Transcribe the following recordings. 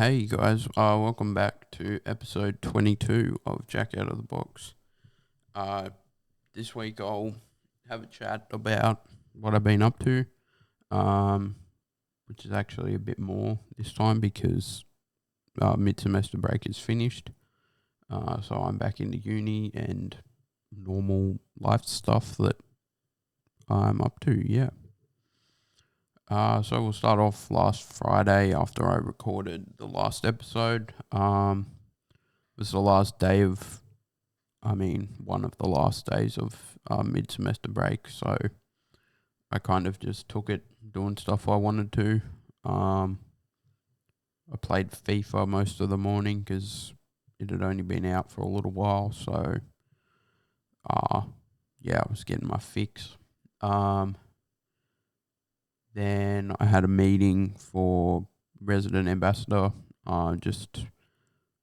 Hey guys, welcome back to episode 22 of Jack Out of the Box. Uh, this week I'll have a chat about what I've been up to, um, which is actually a bit more this time because mid-semester break is finished. So I'm back into uni and normal life stuff that I'm up to, yeah. So we'll start off last Friday after I recorded the last episode. It was the last day of, one of the last days of mid-semester break. So I kind of just took it doing stuff I wanted to. I played FIFA most of the morning because it had only been out for a little while. So, I was getting my fix. Then I had a meeting for resident ambassador, just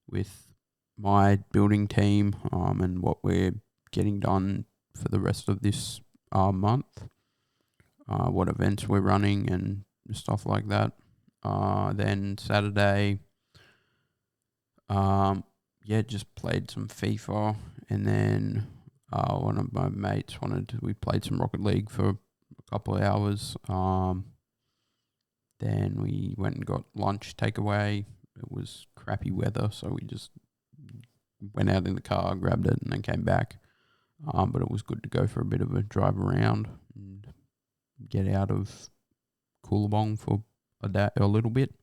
with my building team, and what we're getting done for the rest of this month, what events we're running and stuff like that. Then Saturday, just played some FIFA, and then one of my mates we played some Rocket League for a couple of hours. Then we went and got lunch takeaway. It was crappy weather, so we just went out in the car, grabbed it, and then came back. But it was good to go for a bit of a drive around and get out of Coolabong for a little bit.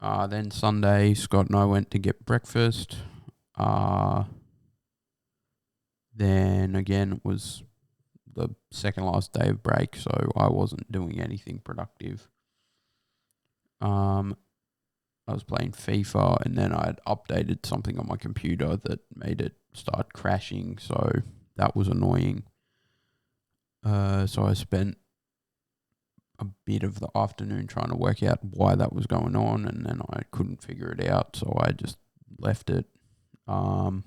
Then Sunday, Scott and I went to get breakfast. Then again, it was the second last day of break, so I wasn't doing anything productive. I was playing FIFA, and then I had updated something on my computer that made it start crashing, so that was annoying. So I spent a bit of the afternoon trying to work out why that was going on, and then I couldn't figure it out, so I just left it. And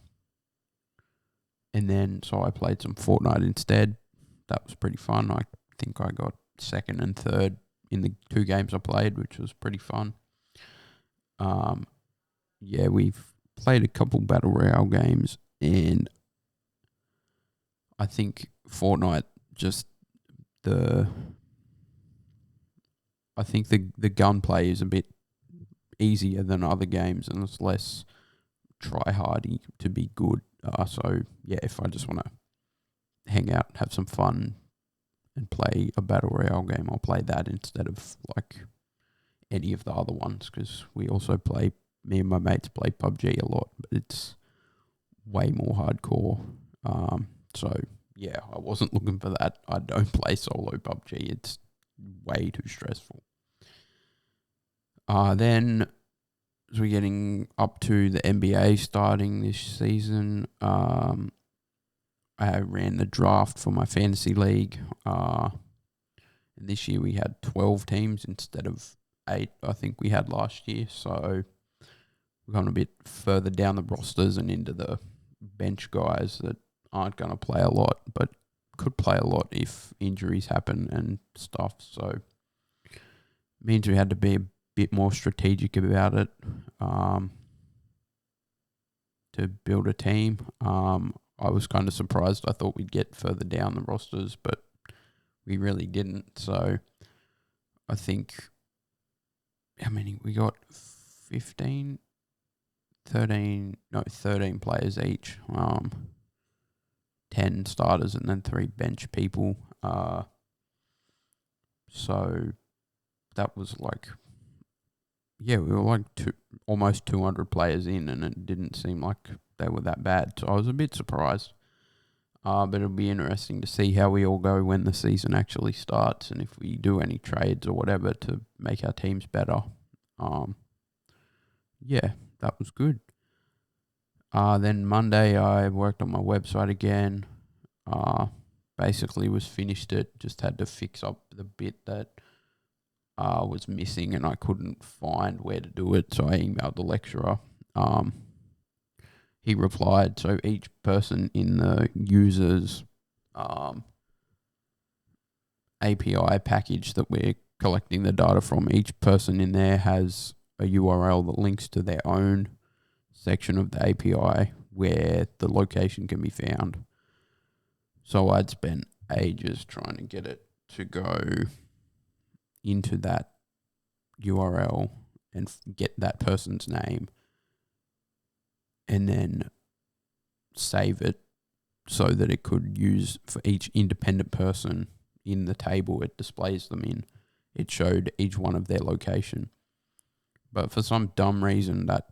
then so I played some Fortnite instead. That was pretty fun. I think I got second and third in the 2 games I played, which was pretty fun. We've played a couple Battle Royale games, and I think Fortnite the gunplay is a bit easier than other games, and it's less try-hardy to be good. If I just want to hang out, have some fun, and play a Battle Royale game, I'll play that instead of like any of the other ones, because me and my mates play PUBG a lot, but it's way more hardcore. I wasn't looking for that. I don't play solo PUBG. It's way too stressful. Then as we're getting up to the NBA starting this season, I ran the draft for my fantasy league. And this year we had 12 teams instead of 8, I think we had last year. So we've gone a bit further down the rosters and into the bench guys that aren't going to play a lot, but could play a lot if injuries happen and stuff. So it means we had to be a bit more strategic about it, to build a team. I was kind of surprised. I thought we'd get further down the rosters, but we really didn't. So I think, how many? We got 13 players each. 10 starters and then 3 bench people. So that was we were almost 200 players in, and it didn't seem like they were that bad. So I was a bit surprised. But it'll be interesting to see how we all go when the season actually starts, and if we do any trades or whatever to make our teams better. That was good. Then Monday I worked on my website again. Basically was finished it. Just had to fix up the bit that was missing, and I couldn't find where to do it. So I emailed the lecturer. He replied. So each person in the user's API package that we're collecting the data from, each person in there has a URL that links to their own section of the API where the location can be found. So I'd spent ages trying to get it to go into that URL and get that person's name and then save it so that it could use for each independent person in the table it displays them in. It showed each one of their location. But for some dumb reason that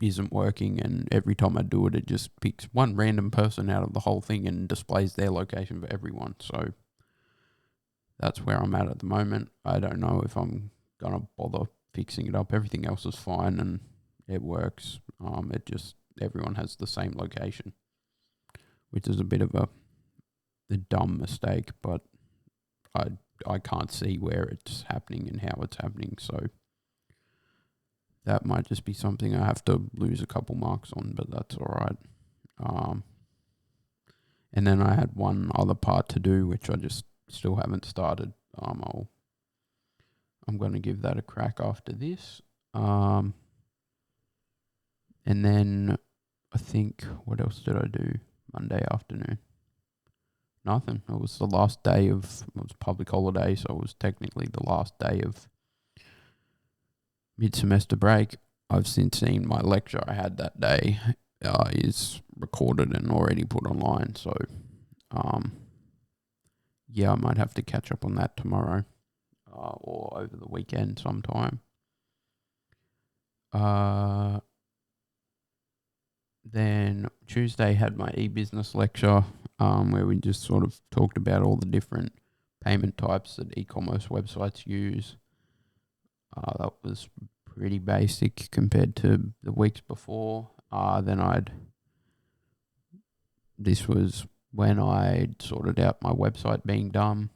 isn't working, and every time I do it, it just picks one random person out of the whole thing and displays their location for everyone. So that's where I'm at the moment. I don't know if I'm going to bother fixing it up. Everything else is fine and it works. It just, everyone has the same location, which is a bit of a dumb mistake, but I can't see where it's happening and how it's happening. So that might just be something I have to lose a couple marks on, but that's all right. And then I had one other part to do, which I just still haven't started. I'm going to give that a crack after this. And then I think, what else did I do Monday afternoon? Nothing. It was the last day of, it was public holiday, so it was technically the last day of mid-semester break. I've since seen my lecture I had that day is recorded and already put online. So, yeah, I might have to catch up on that tomorrow or over the weekend sometime. Then Tuesday had my e-business lecture where we just sort of talked about all the different payment types that e-commerce websites use. That was pretty basic compared to the weeks before. This was when I sorted out my website being done.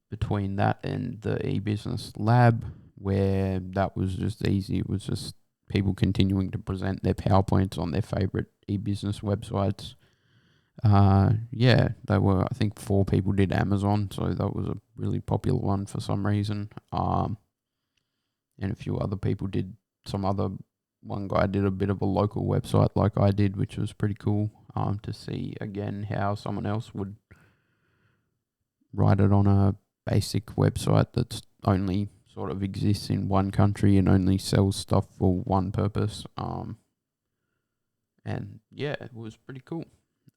Between that and the e-business lab, where that was just easy. It was just people continuing to present their PowerPoints on their favorite e-business websites. They were, I think 4 people did Amazon, so that was a really popular one for some reason. And a few other people did one guy did a bit of a local website like I did, which was pretty cool to see again how someone else would write it on a basic website that's only sort of exists in one country and only sells stuff for one purpose. And yeah, it was pretty cool.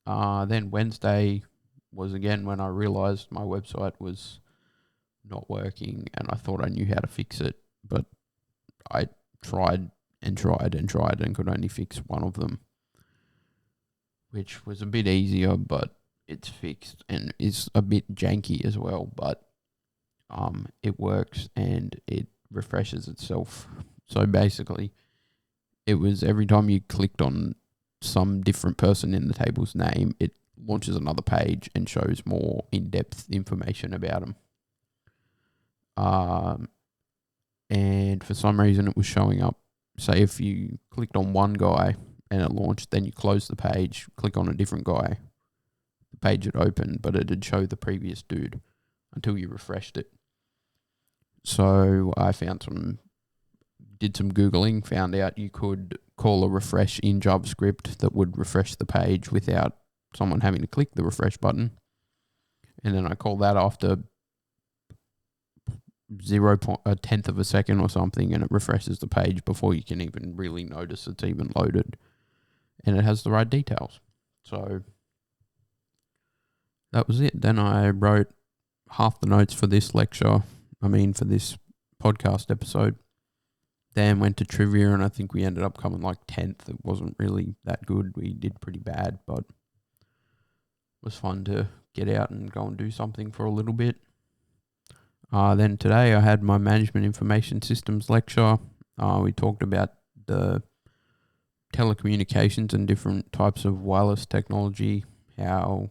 Then Wednesday was again when I realized my website was not working and I thought I knew how to fix it, but I tried and could only fix one of them, which was a bit easier, but it's fixed and is a bit janky as well, but it works and it refreshes itself. So basically, it was every time you clicked on some different person in the table's name, it launches another page and shows more in-depth information about them. And for some reason, it was showing up. Say if you clicked on one guy and it launched, then you close the page, click on a different guy, the page had opened, but it'd show the previous dude until you refreshed it. So I did some Googling, found out you could call a refresh in JavaScript that would refresh the page without someone having to click the refresh button. And then I call that after a tenth of a second or something, and it refreshes the page before you can even really notice it's even loaded. And it has the right details. So that was it. Then I wrote half the notes for this for this podcast episode. Then went to trivia, and I think we ended up coming like 10th. It wasn't really that good. We did pretty bad, but it was fun to get out and go and do something for a little bit. Then today I had my management information systems lecture. We talked about the telecommunications and different types of wireless technology, how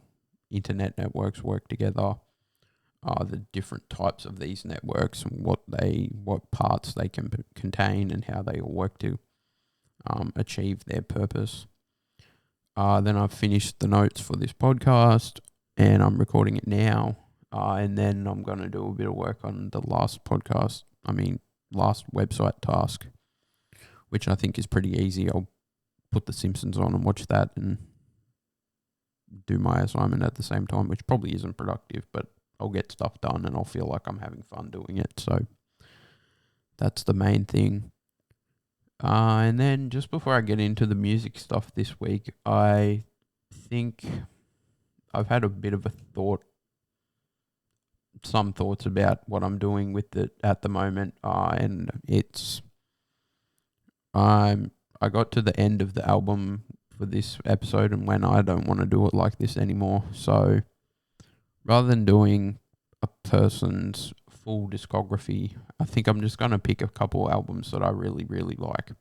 internet networks work together, the different types of these networks and what parts they can contain and how they all work to achieve their purpose. Then I've finished the notes for this podcast and I'm recording it now. And then I'm going to do a bit of work on the last podcast. last website task, which I think is pretty easy. I'll put The Simpsons on and watch that and do my assignment at the same time, which probably isn't productive, but I'll get stuff done and I'll feel like I'm having fun doing it. So that's the main thing. And then just before I get into the music stuff this week, I think I've had a bit of some thoughts about what I'm doing with it at the moment. And I got to the end of the album for this episode and when I don't want to do it like this anymore. So rather than doing a person's full discography, I think I'm just going to pick a couple albums that I really, really like.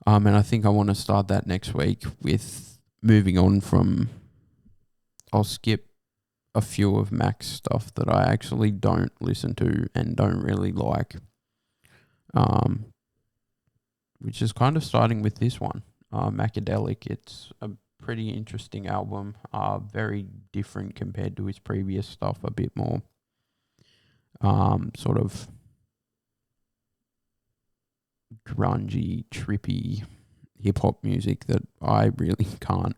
And I think I want to start that next week with moving on from... I'll skip a few of Mac's stuff that I actually don't listen to and don't really like. Which is kind of starting with this one, Macadelic. It's a pretty interesting album, very different compared to his previous stuff, a bit more sort of grungy, trippy hip-hop music that I really can't,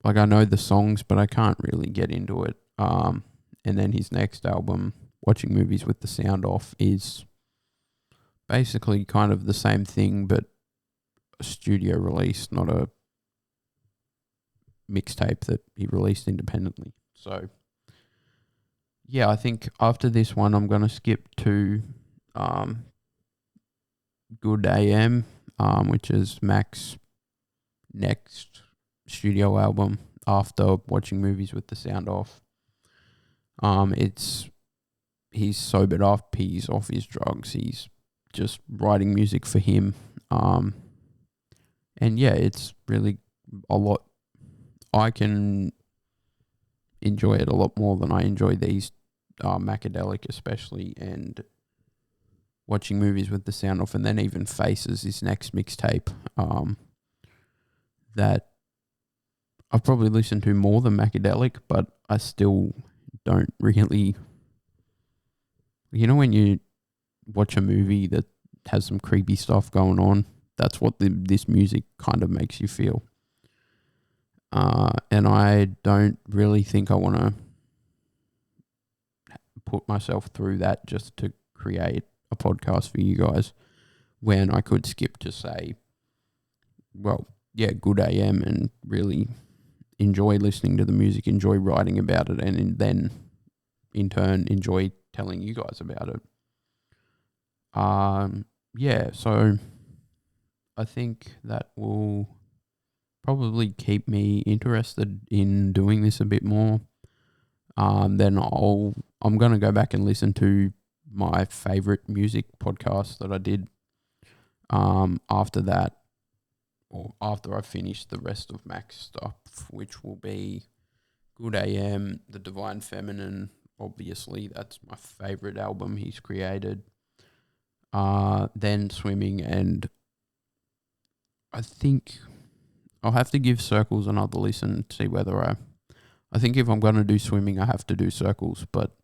like I know the songs, but I can't really get into it. And then his next album, Watching Movies with the Sound Off, is basically kind of the same thing, but a studio release, not a mixtape that he released independently. So, yeah, I think after this one, I'm going to skip to Good AM, which is Mac's next studio album after Watching Movies with the Sound Off. He's sobered up, he's off his drugs, he's just writing music for him. And yeah, it's really a lot. I can enjoy it a lot more than I enjoy these, Macadelic especially, and Watching Movies with the Sound Off, and then even Faces, his next mixtape, that I've probably listened to more than Macadelic, but I still don't really... You know when you watch a movie that has some creepy stuff going on? That's what this music kind of makes you feel. And I don't really think I want to put myself through that just to create a podcast for you guys, when I could skip to say, well, yeah, Good AM, and really enjoy listening to the music, enjoy writing about it, and then in turn enjoy telling you guys about it. Yeah, so I think that will probably keep me interested in doing this a bit more. Then I'm going to go back and listen to my favorite music podcast that I did after that, or after I finish the rest of Mac's stuff, which will be Good AM, The Divine Feminine. Obviously, that's my favorite album he's created. Then Swimming, and I think I'll have to give Circles another listen to see whether I think if I'm going to do Swimming, I have to do Circles, but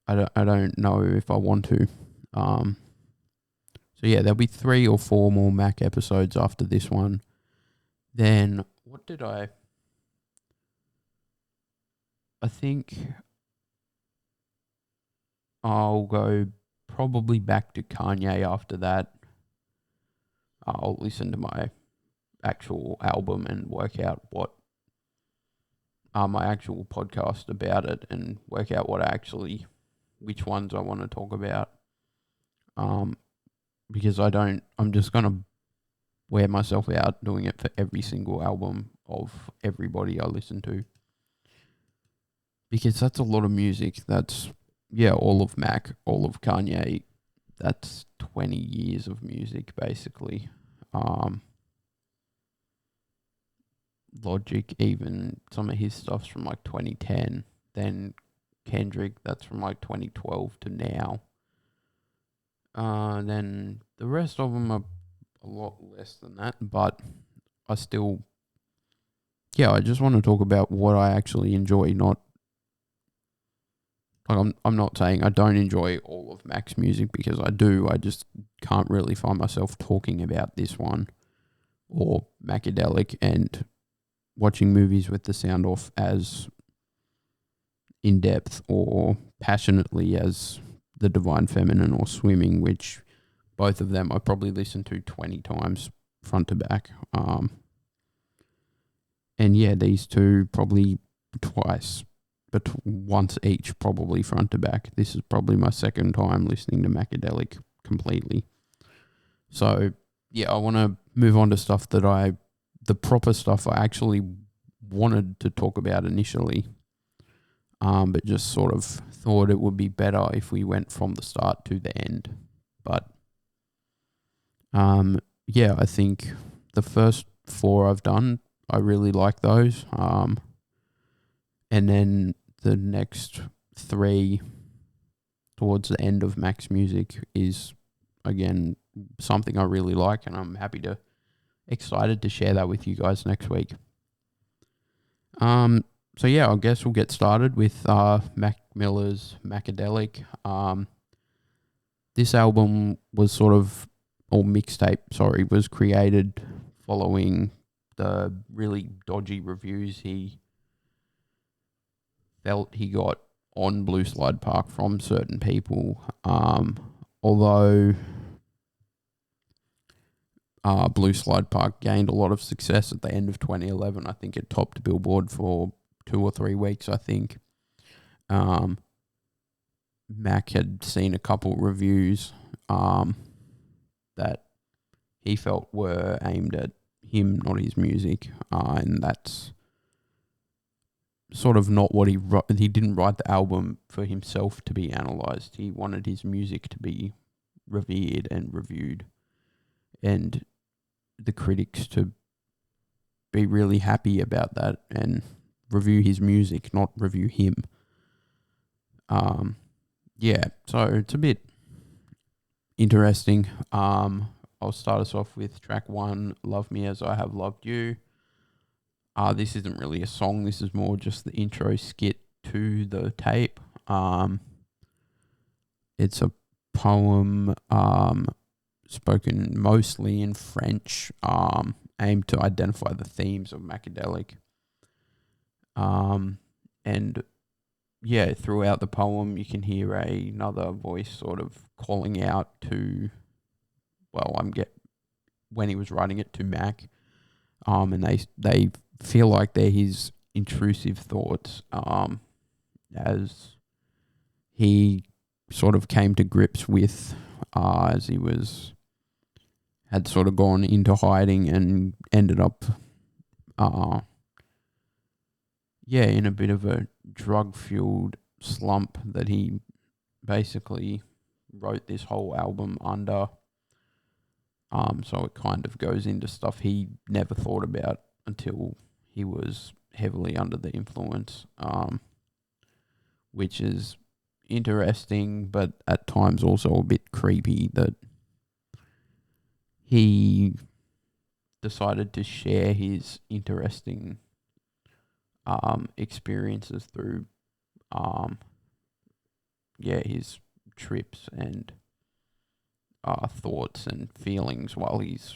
I don't know if I want to. So yeah, there'll be 3 or 4 more Mac episodes after this one. Then what did I think I'll go probably back to Kanye after that. I'll listen to my actual album and work out what my actual podcast about it, and work out which ones I want to talk about. Because I'm just going to wear myself out doing it for every single album of everybody I listen to. Because that's a lot of music. That's, yeah, all of Mac, all of Kanye. That's 20 years of music, basically. Logic, even some of his stuff's from like 2010. Then Kendrick, that's from like 2012 to now. Then the rest of them are a lot less than that, but I still, yeah, I just want to talk about what I actually enjoy, not I'm not saying I don't enjoy all of Mac's music, because I do. I just can't really find myself talking about this one or Macadelic and watching movies with the sound off as in depth or passionately as The Divine Feminine or Swimming, which both of them I probably listened to 20 times front to back. And yeah, these two probably twice, but once each probably front to back. This is probably my second time listening to Macadelic completely. So yeah, I want to move on to stuff the proper stuff I actually wanted to talk about initially, but just sort of thought it would be better if we went from the start to the end. But yeah, I think the first four I've done, I really like those. And then the next three towards the end of Mac's music is, again, something I really like, and I'm excited to share that with you guys next week. So yeah, I guess we'll get started with Mac Miller's Macadelic. This album was mixtape, was created following the really dodgy reviews he felt he got on Blue Slide Park from certain people. Although Blue Slide Park gained a lot of success at the end of 2011. I think it topped Billboard for 2 or 3 weeks, I think. Mac had seen a couple reviews that he felt were aimed at him, not his music, and that's sort of not what he didn't write the album for himself to be analysed. He wanted his music to be revered and reviewed, and the critics to be really happy about that and review his music, not review him. Yeah, so it's a bit interesting. I'll start us off with track 1, Love Me As I Have Loved You. This isn't really a song, this is more just the intro skit to the tape. It's a poem spoken mostly in French, aimed to identify the themes of Macadelic. And yeah, throughout the poem you can hear another voice sort of calling out to, when he was writing it, to Mac. And they feel like they're his intrusive thoughts, as he sort of came to grips with, as he had sort of gone into hiding and ended up, in a bit of a drug-fueled slump that he basically wrote this whole album under. So it kind of goes into stuff he never thought about until he was heavily under the influence, which is interesting, but at times also a bit creepy that he decided to share his interesting experiences through his trips and thoughts and feelings while he's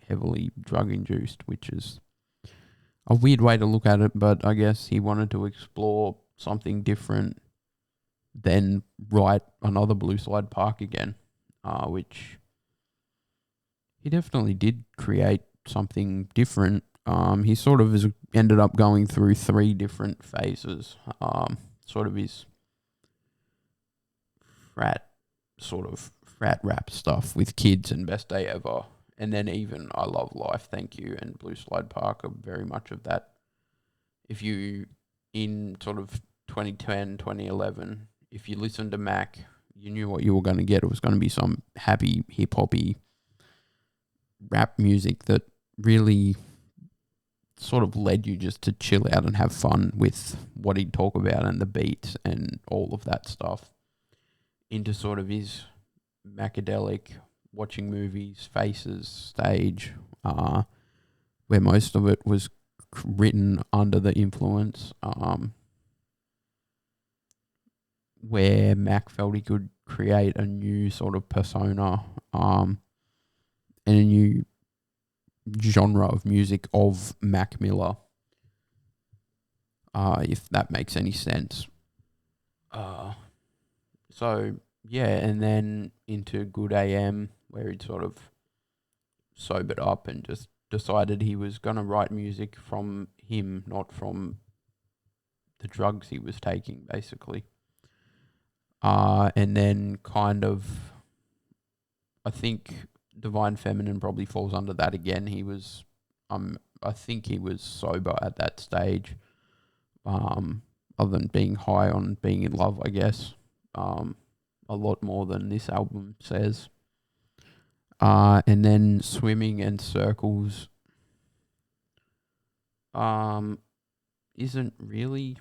heavily drug induced, which is a weird way to look at it, but I guess he wanted to explore something different than write another Blue Slide Park again, which he definitely did create something different. He sort of ended up going through 3 different phases. Sort of his frat rap stuff with Kids and Best Day Ever, and then even I Love Life, Thank You, and Blue Slide Park are very much of that. If you, in sort of 2010, 2011, if you listened to Mac, you knew what you were going to get. It was going to be some happy, hip-hoppy rap music that really sort of led you just to chill out and have fun with what he'd talk about and the beats and all of that stuff, into sort of his Macadelic, watching movies, faces, stage, where most of it was written under the influence. where Mac felt he could create a new sort of persona, and a new genre of music of Mac Miller, if that makes any sense. Uh, so yeah, and then into Good AM, where he'd sort of sobered up and just decided he was going to write music from him, not from the drugs he was taking, basically. And then kind of, I think Divine Feminine probably falls under that again. I think he was sober at that stage, other than being high on being in love, I guess. A lot more than this album says. And then Swimming and Circles, isn't really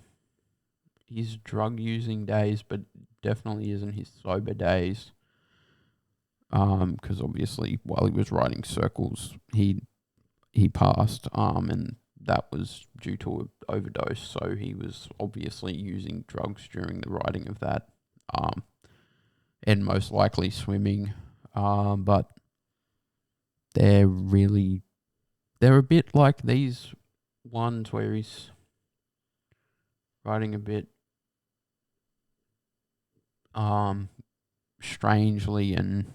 his drug using days, but definitely isn't his sober days. Because obviously while he was writing Circles, he passed. And that was due to an overdose. So he was obviously using drugs during the writing of that. And most likely swimming. But they're a bit like these ones where he's writing a bit strangely, and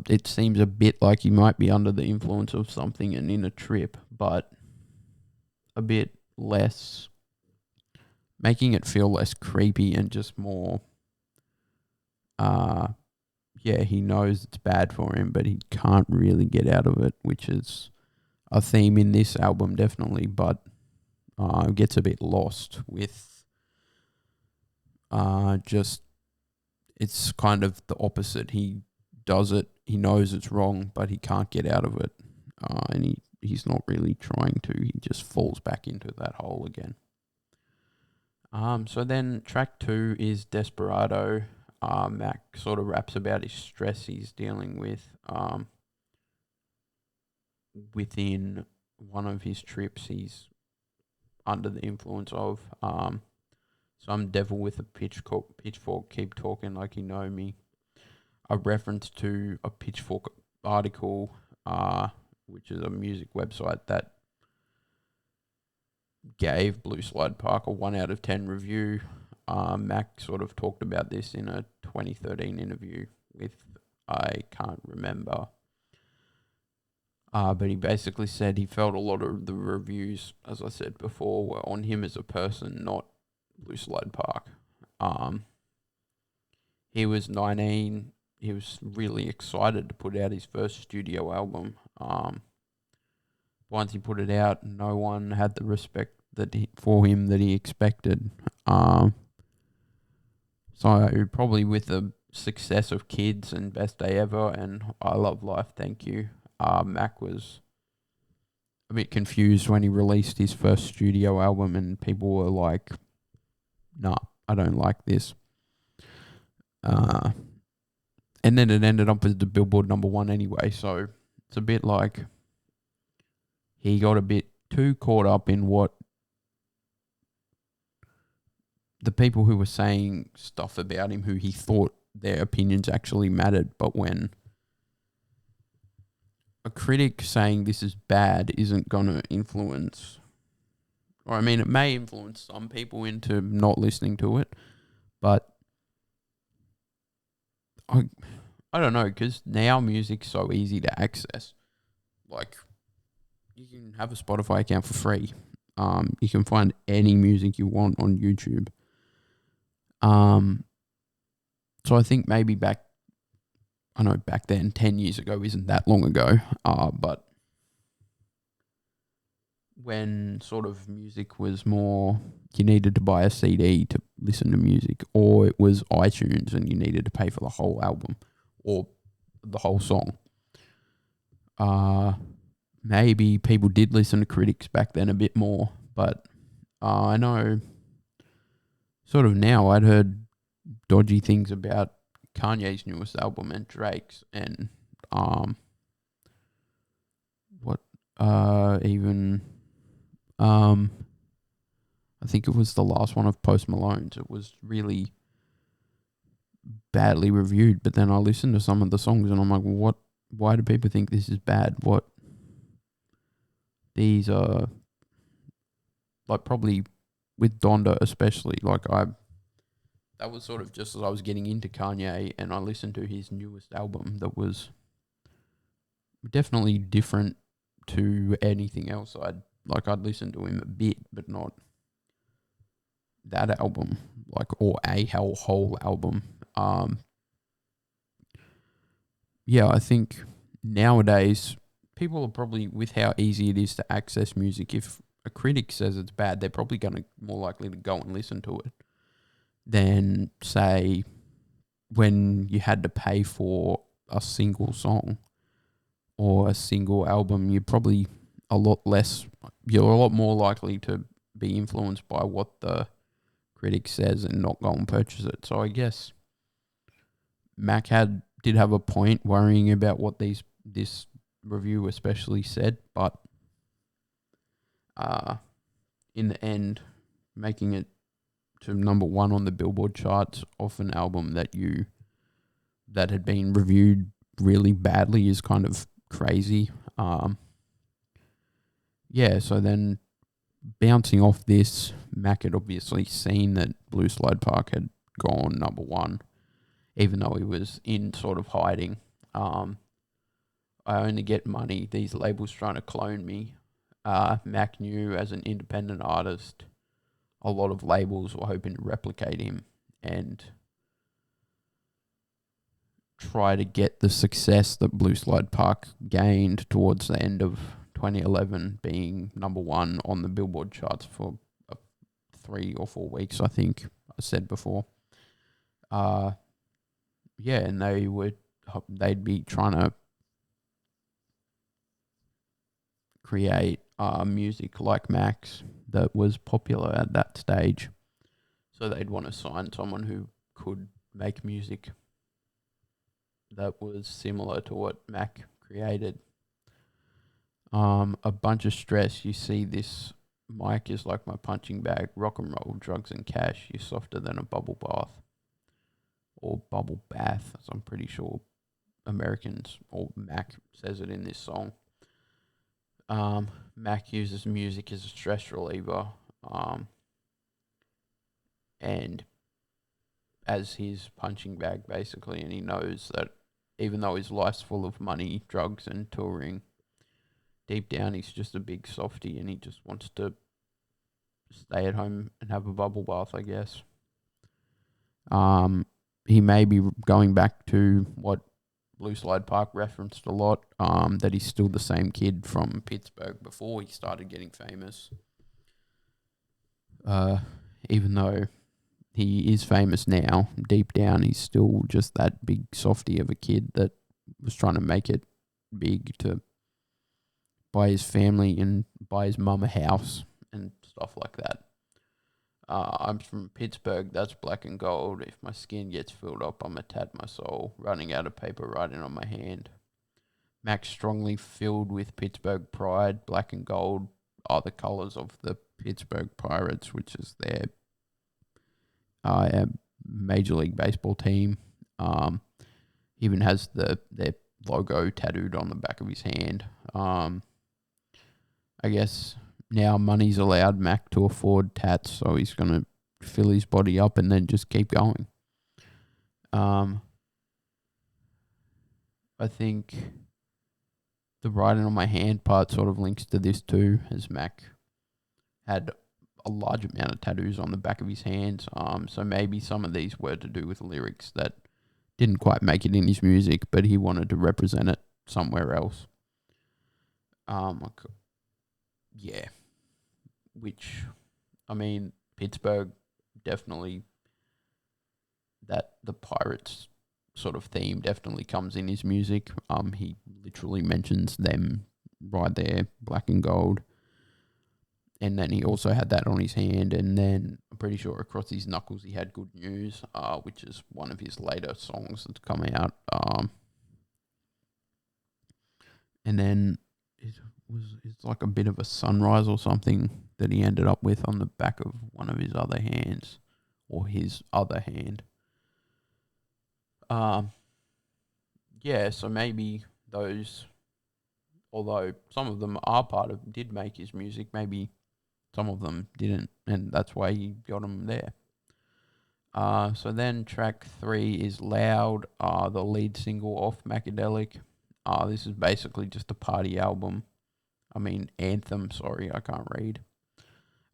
it seems a bit like he might be under the influence of something and in a trip, but a bit less, making it feel less creepy and just more, yeah, he knows it's bad for him, but he can't really get out of it, which is a theme in this album, definitely, but gets a bit lost with just, it's kind of the opposite. He does it, he knows it's wrong, but he can't get out of it. And he's not really trying to, he just falls back into that hole again. So then track 2 is Desperado. Mac sort of raps about his stress he's dealing with within one of his trips he's under the influence of. Some devil with a pitchfork keep talking like you know me. A reference to a Pitchfork article, which is a music website that gave Blue Slide Park a 1 out of 10 review. Mac sort of talked about this in a 2013 interview with, I can't remember. But he basically said he felt a lot of the reviews, as I said before, were on him as a person, not Blue Slide Park. He was 19. He was really excited to put out his first studio album. Once he put it out, no one had the respect for him that he expected. So probably with the success of Kids and Best Day Ever and I Love Life, Thank You, Mac was a bit confused when he released his first studio album, and people were like, "Nah, I don't like this." And then it ended up as the Billboard #1 anyway, so it's a bit like he got a bit too caught up in what the people who were saying stuff about him, who he thought their opinions actually mattered, but when a critic saying this is bad isn't going to influence, or I mean, it may influence some people into not listening to it, but I don't know, because now music's so easy to access. Like, you can have a Spotify account for free. You can find any music you want on YouTube. So I think maybe back then, 10 years ago isn't that long ago, but when sort of music was more, you needed to buy a CD to listen to music, or it was iTunes and you needed to pay for the whole album or the whole song. Maybe people did listen to critics back then a bit more, but I know sort of now I'd heard dodgy things about Kanye's newest album and Drake's, and even I think it was the last one of Post Malone's. It was really badly reviewed, but then I listened to some of the songs and I'm like, what? Why do people think this is bad? What? These are like probably with Donda especially. That was sort of just as I was getting into Kanye and I listened to his newest album that was definitely different to anything else I'd listen to him a bit, but not that album, or a whole album. Yeah, I think nowadays people are probably, with how easy it is to access music, if a critic says it's bad, they're probably going to more likely to go and listen to it than, say, when you had to pay for a single song or a single album. You're a lot more likely to be influenced by what the critic says and not go and purchase it. So I guess did have a point worrying about what this review especially said, but in the end, making it to number one on the Billboard charts off an album that had been reviewed really badly is kind of crazy. So then bouncing off this, Mac had obviously seen that Blue Slide Park had gone number one, even though he was in sort of hiding. I only get money. These labels trying to clone me. Mac knew as an independent artist, a lot of labels were hoping to replicate him and try to get the success that Blue Slide Park gained towards the end of 2011, being number one on the Billboard charts for 3 or 4 weeks, I think I said before. And they'd be trying to create music like Max that was popular at that stage. So they'd want to sign someone who could make music that was similar to what Mac created. A bunch of stress. You see this, Mike is like my punching bag, rock and roll, drugs and cash. You're softer than a bubble bath. Or bubble bath, as I'm pretty sure Americans, or Mac says it in this song. Mac uses music as a stress reliever, and as his punching bag, basically, and he knows that even though his life's full of money, drugs, and touring, deep down he's just a big softie and he just wants to stay at home and have a bubble bath, I guess. He may be going back to what Blue Slide Park referenced a lot, that he's still the same kid from Pittsburgh before he started getting famous. Even though he is famous now, deep down he's still just that big softie of a kid that was trying to make it big to buy his family and buy his mum a house and stuff like that. I'm from Pittsburgh, that's black and gold. If my skin gets filled up, I'ma tat my soul. Running out of paper, writing on my hand. Max strongly filled with Pittsburgh pride. Black and gold are the colours of the Pittsburgh Pirates, which is their Major League Baseball team. Even has their logo tattooed on the back of his hand. I guess now money's allowed Mac to afford tats, so he's going to fill his body up and then just keep going. I think the writing on my hand part sort of links to this too, as Mac had a large amount of tattoos on the back of his hands. So maybe some of these were to do with lyrics that didn't quite make it in his music, but he wanted to represent it somewhere else. Yeah. Which, I mean, Pittsburgh definitely, that the Pirates sort of theme definitely comes in his music. He literally mentions them right there, black and gold. And then he also had that on his hand, and then I'm pretty sure across his knuckles he had Good News, which is one of his later songs that's come out. And then it's like a bit of a sunrise or something that he ended up with on the back of one of his other hands, or his other hand. Yeah, so maybe those, although some of them are did make his music, maybe some of them didn't, and that's why he got them there. So then track 3 is Loud, the lead single off Macadelic. This is basically just a party album. Anthem, sorry, I can't read.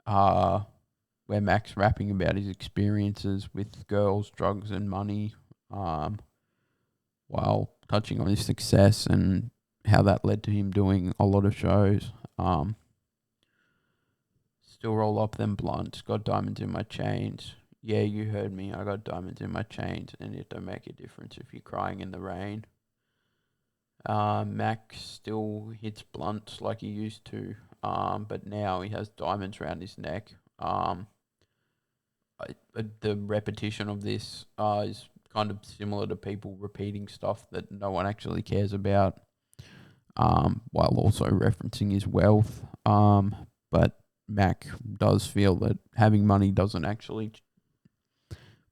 Where Mac's rapping about his experiences with girls, drugs, and money, while touching on his success and how that led to him doing a lot of shows. Still roll up them blunts, got diamonds in my chains. Yeah, you heard me, I got diamonds in my chains, and it don't make a difference if you're crying in the rain. Mac still hits blunts like he used to, but now he has diamonds around his neck. The repetition of this is kind of similar to people repeating stuff that no one actually cares about, while also referencing his wealth. But Mac does feel that having money doesn't actually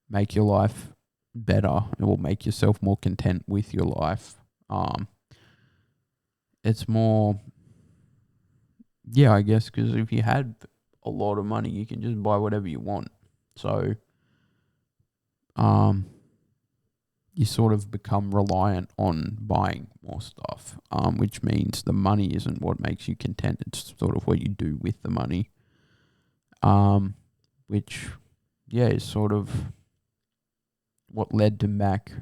make your life better. It will make yourself more content with your life. It's more, yeah, I guess, because if you had a lot of money, you can just buy whatever you want. So, you sort of become reliant on buying more stuff, which means the money isn't what makes you content. It's sort of what you do with the money, which, yeah, is sort of what led to Mac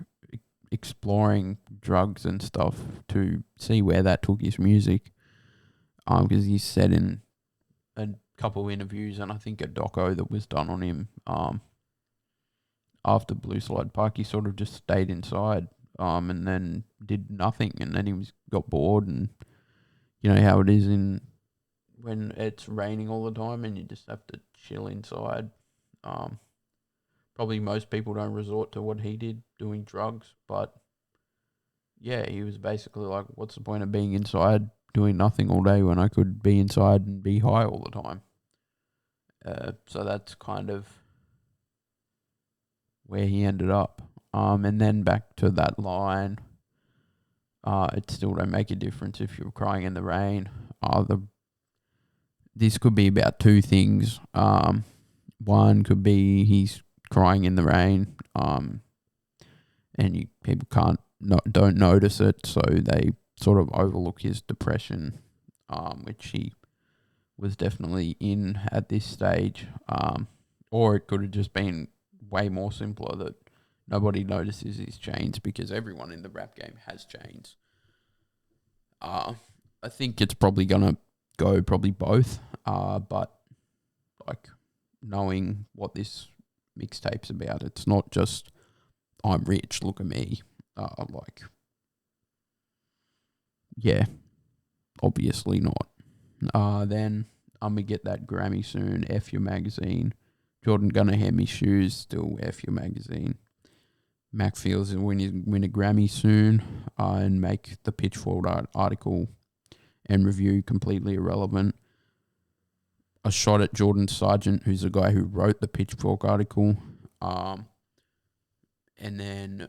exploring drugs and stuff to see where that took his music. Because he said in a couple of interviews, and I think a doco that was done on him, after Blue Slide Park, he sort of just stayed inside, and then did nothing, and then got bored, and you know how it is when it's raining all the time, and you just have to chill inside. Probably most people don't resort to what he did, doing drugs, but yeah, he was basically like, what's the point of being inside doing nothing all day when I could be inside and be high all the time? So that's kind of where he ended up. And then back to that line, it still don't make a difference if you're crying in the rain. This could be about two things. One could be he's crying in the rain, and people don't notice it, so they sort of overlook his depression, which he was definitely in at this stage. Or it could have just been way more simpler that nobody notices his chains because everyone in the rap game has chains. I think it's probably gonna go both. But like knowing what this mixtape's about, it's not just I'm rich, look at me. Yeah, obviously not. Then I'm gonna get that Grammy soon. F your magazine. Jordan gonna hand me shoes. Still F your magazine. Mac feels he'll win a Grammy soon, and make the Pitchfork article and review completely irrelevant. A shot at Jordan Sargent, who's the guy who wrote the Pitchfork article, and then,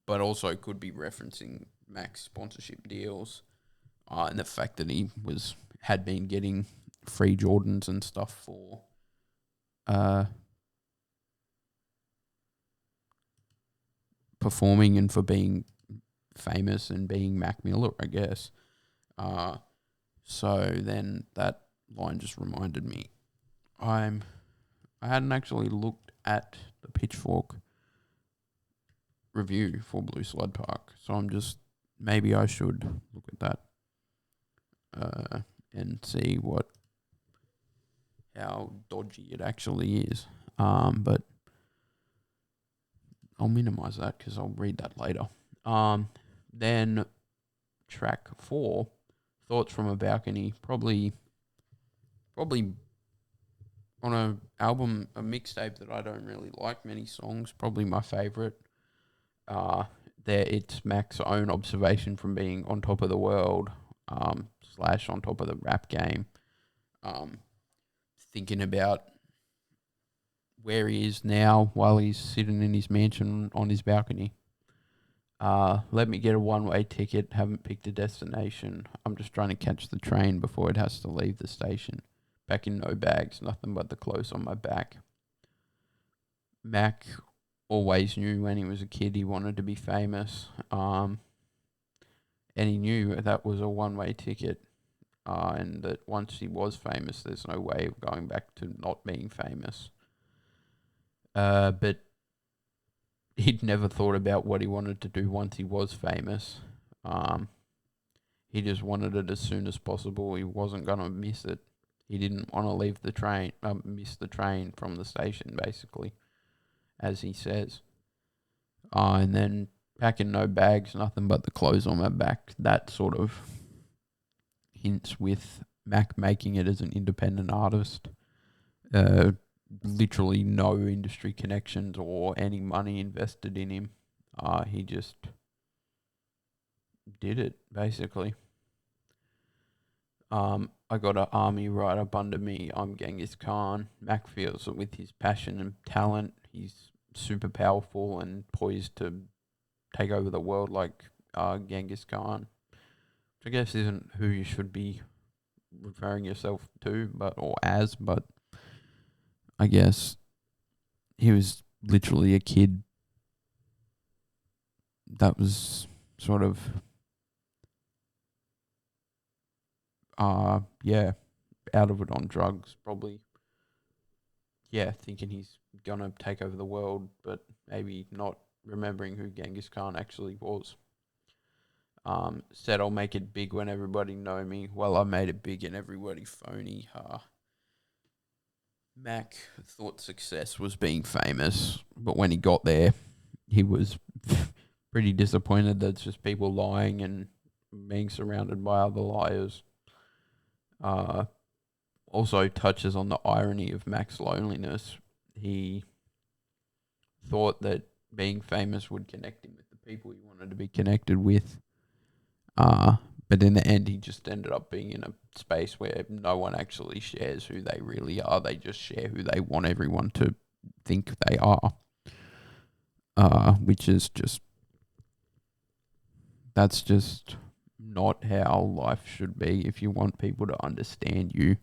but also could be referencing Mac's sponsorship deals, and the fact that he had been getting free Jordans and stuff for performing and for being famous and being Mac Miller, I guess. So then that line just reminded me. I hadn't actually looked at the Pitchfork review for Blue Slide Park, so maybe I should look at that and see how dodgy it actually is. But I'll minimize that because I'll read that later. Then track 4, Thoughts from a Balcony, probably on a mixtape that I don't really like many songs, probably my favorite. It's Mac's own observation from being on top of the world, / on top of the rap game, Um, thinking about where he is now while he's sitting in his mansion on his balcony. Let me get a one-way ticket. Haven't picked a destination. I'm just trying to catch the train before it has to leave the station. Packing no bags, nothing but the clothes on my back. Mac always knew when he was a kid he wanted to be famous. And he knew that was a one-way ticket. And that once he was famous, there's no way of going back to not being famous. But he'd never thought about what he wanted to do once he was famous. He just wanted it as soon as possible. He wasn't going to miss it. He didn't want to leave the train, miss the train from the station, basically, as he says. And then packing no bags, nothing but the clothes on my back. That sort of hints with Mac making it as an independent artist. Literally no industry connections or any money invested in him. He just did it, basically. I got an army right up under me. I'm Genghis Khan. Mac feels that with his passion and talent, he's super powerful and poised to take over the world like Genghis Khan. Which I guess isn't who you should be referring yourself to, but I guess he was literally a kid that was sort of, out of it on drugs, probably. Yeah, thinking he's gonna take over the world, but maybe not remembering who Genghis Khan actually was. Said I'll make it big when everybody know me. Well, I made it big and everybody phony. Mac thought success was being famous, but when he got there, he was pretty disappointed that it's just people lying and being surrounded by other liars. Also touches on the irony of Mac's loneliness. He thought that being famous would connect him with the people he wanted to be connected with. But in the end, he just ended up being in a space where no one actually shares who they really are. They just share who they want everyone to think they are. Which is that's just not how life should be. If you want people to understand you,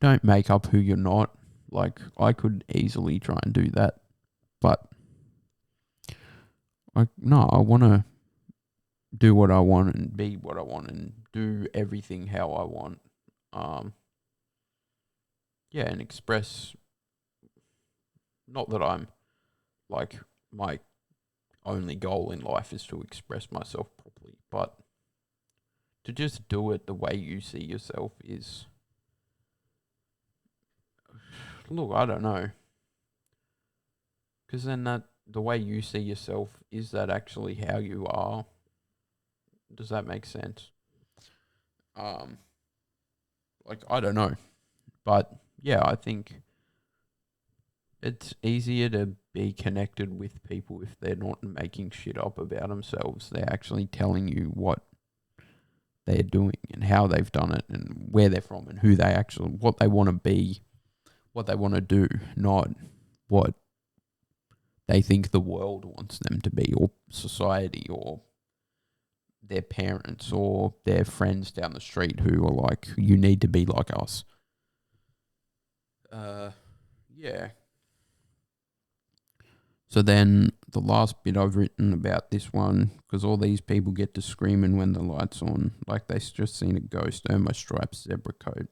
don't make up who you're not. Like, I could easily try and do that, but I want to do what I want and be what I want and do everything how I want. And express. Not that I'm like my only goal in life is to express myself properly, but to just do it the way you see yourself is. Look, I don't know. Because then the way you see yourself, is that actually how you are? Does that make sense? I don't know. But yeah, I think it's easier to be connected with people if they're not making shit up about themselves. They're actually telling you what they're doing and how they've done it and where they're from and what they want to be, what they want to do, not what they think the world wants them to be, or society, or their parents, or their friends down the street who are like, you need to be like us. Yeah. So then the last bit I've written about this one, because all these people get to screaming when the light's on, like they just seen a ghost. Oh, my striped zebra coat.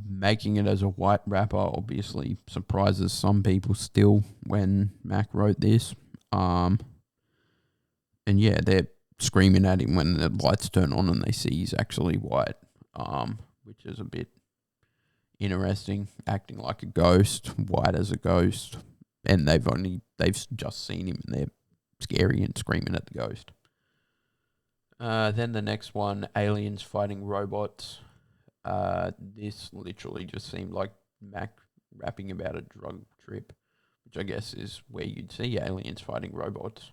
Making it as a white rapper obviously surprises some people still when Mac wrote this. And yeah, they're screaming at him when the lights turn on and they see he's actually white, which is a bit interesting. Acting like a ghost, white as a ghost, and they've just seen him and they're scary and screaming at the ghost. Then the next one, aliens fighting robots. This literally just seemed like Mac rapping about a drug trip, which I guess is where you'd see aliens fighting robots.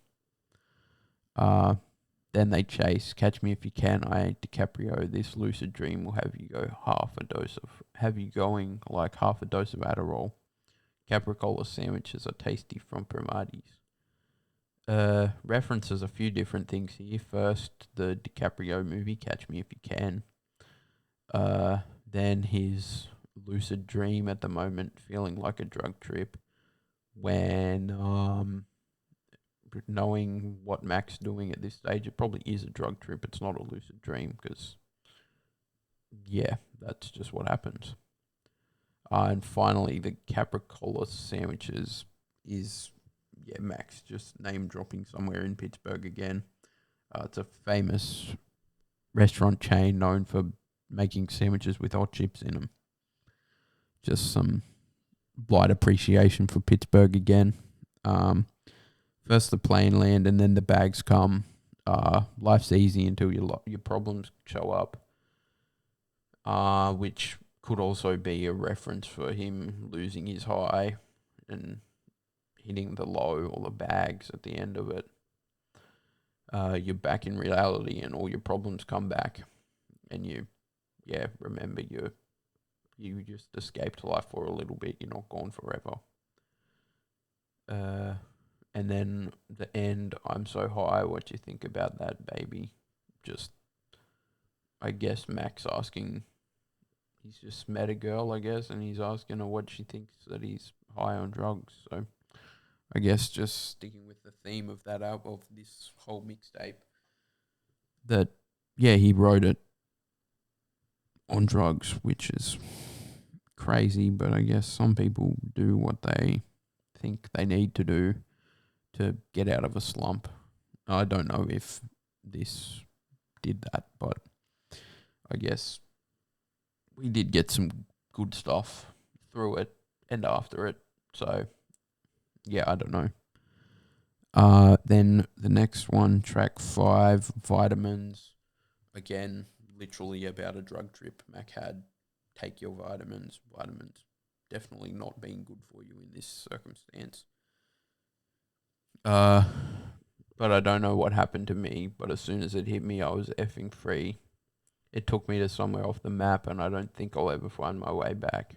Then they chase. Catch Me If You Can. I Ain't DiCaprio. This lucid dream will have you going like half a dose of Adderall. Capricola sandwiches are tasty from Primati's. References a few different things here. First, the DiCaprio movie, Catch Me If You Can. Then his lucid dream at the moment, feeling like a drug trip. When knowing what Mac's doing at this stage, it probably is a drug trip. It's not a lucid dream because, yeah, that's just what happens. And finally, the capricola sandwiches is, yeah, Mac's just name dropping somewhere in Pittsburgh again. It's a famous restaurant chain known for making sandwiches with hot chips in them. Just some blight appreciation for Pittsburgh again. First the plane land and then the bags come. Life's easy until your problems show up. Which could also be a reference for him losing his high and hitting the low or the bags at the end of it. You're back in reality and all your problems come back, and remember you just escaped life for a little bit. You're not gone forever. And then the end, I'm so high. What do you think about that, baby? Just, I guess Mac's asking. He's just met a girl, I guess, and he's asking her what she thinks that he's high on drugs. So, I guess just sticking with the theme of that album, of this whole mixtape, that, yeah, he wrote it on drugs, which is crazy, but I guess some people do what they think they need to do to get out of a slump. I don't know if this did that, but I guess we did get some good stuff through it and after it. So, yeah, I don't know. Then the next one, track 5, Vitamins. Again, literally about a drug trip Mac had. Take your vitamins. Vitamins definitely not being good for you in this circumstance. But I don't know what happened to me, but as soon as it hit me, I was effing free. It took me to somewhere off the map, and I don't think I'll ever find my way back.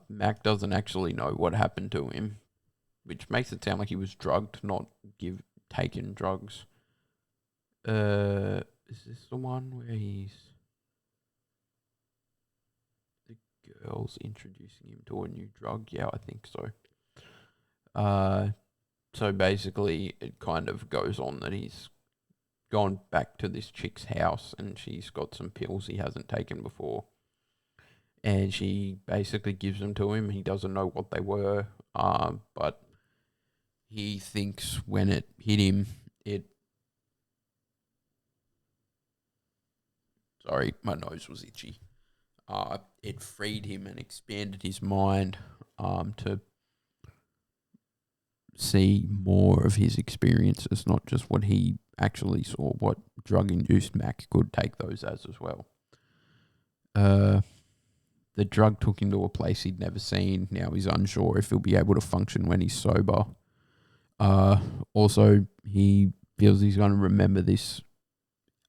Mac doesn't actually know what happened to him, which makes it sound like he was drugged, not taken drugs. Is this the one where the girl's introducing him to a new drug? Yeah, I think so. So basically, it kind of goes on that he's gone back to this chick's house and she's got some pills he hasn't taken before. And she basically gives them to him. He doesn't know what they were, but he thinks when it hit him, sorry, my nose was itchy. It freed him and expanded his mind to see more of his experiences, not just what he actually saw, what drug-induced Mac could take those as well. The drug took him to a place he'd never seen. Now he's unsure if he'll be able to function when he's sober. Also, he feels he's going to remember this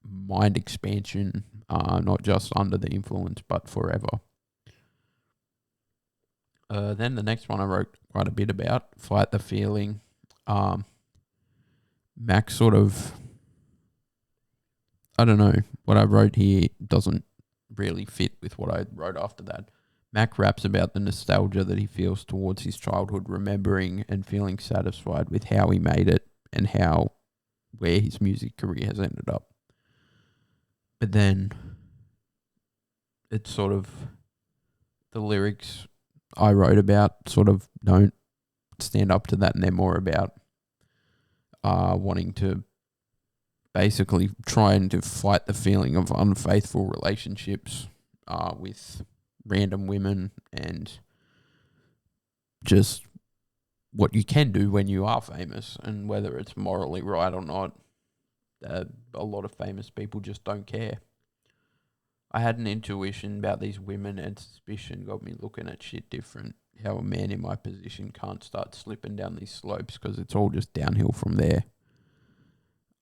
mind expansion, not just under the influence, but forever. Then the next one I wrote quite a bit about, Fight the Feeling. Mac sort of, I don't know, what I wrote here doesn't really fit with what I wrote after that. Mac raps about the nostalgia that he feels towards his childhood, remembering and feeling satisfied with how he made it and where his music career has ended up. But then it's sort of the lyrics I wrote about sort of don't stand up to that, and they're more about wanting to basically trying to fight the feeling of unfaithful relationships with random women, and just what you can do when you are famous and whether it's morally right or not. A lot of famous people just don't care. I had an intuition about these women, and suspicion got me looking at shit different. How a man in my position can't start slipping down these slopes because it's all just downhill from there.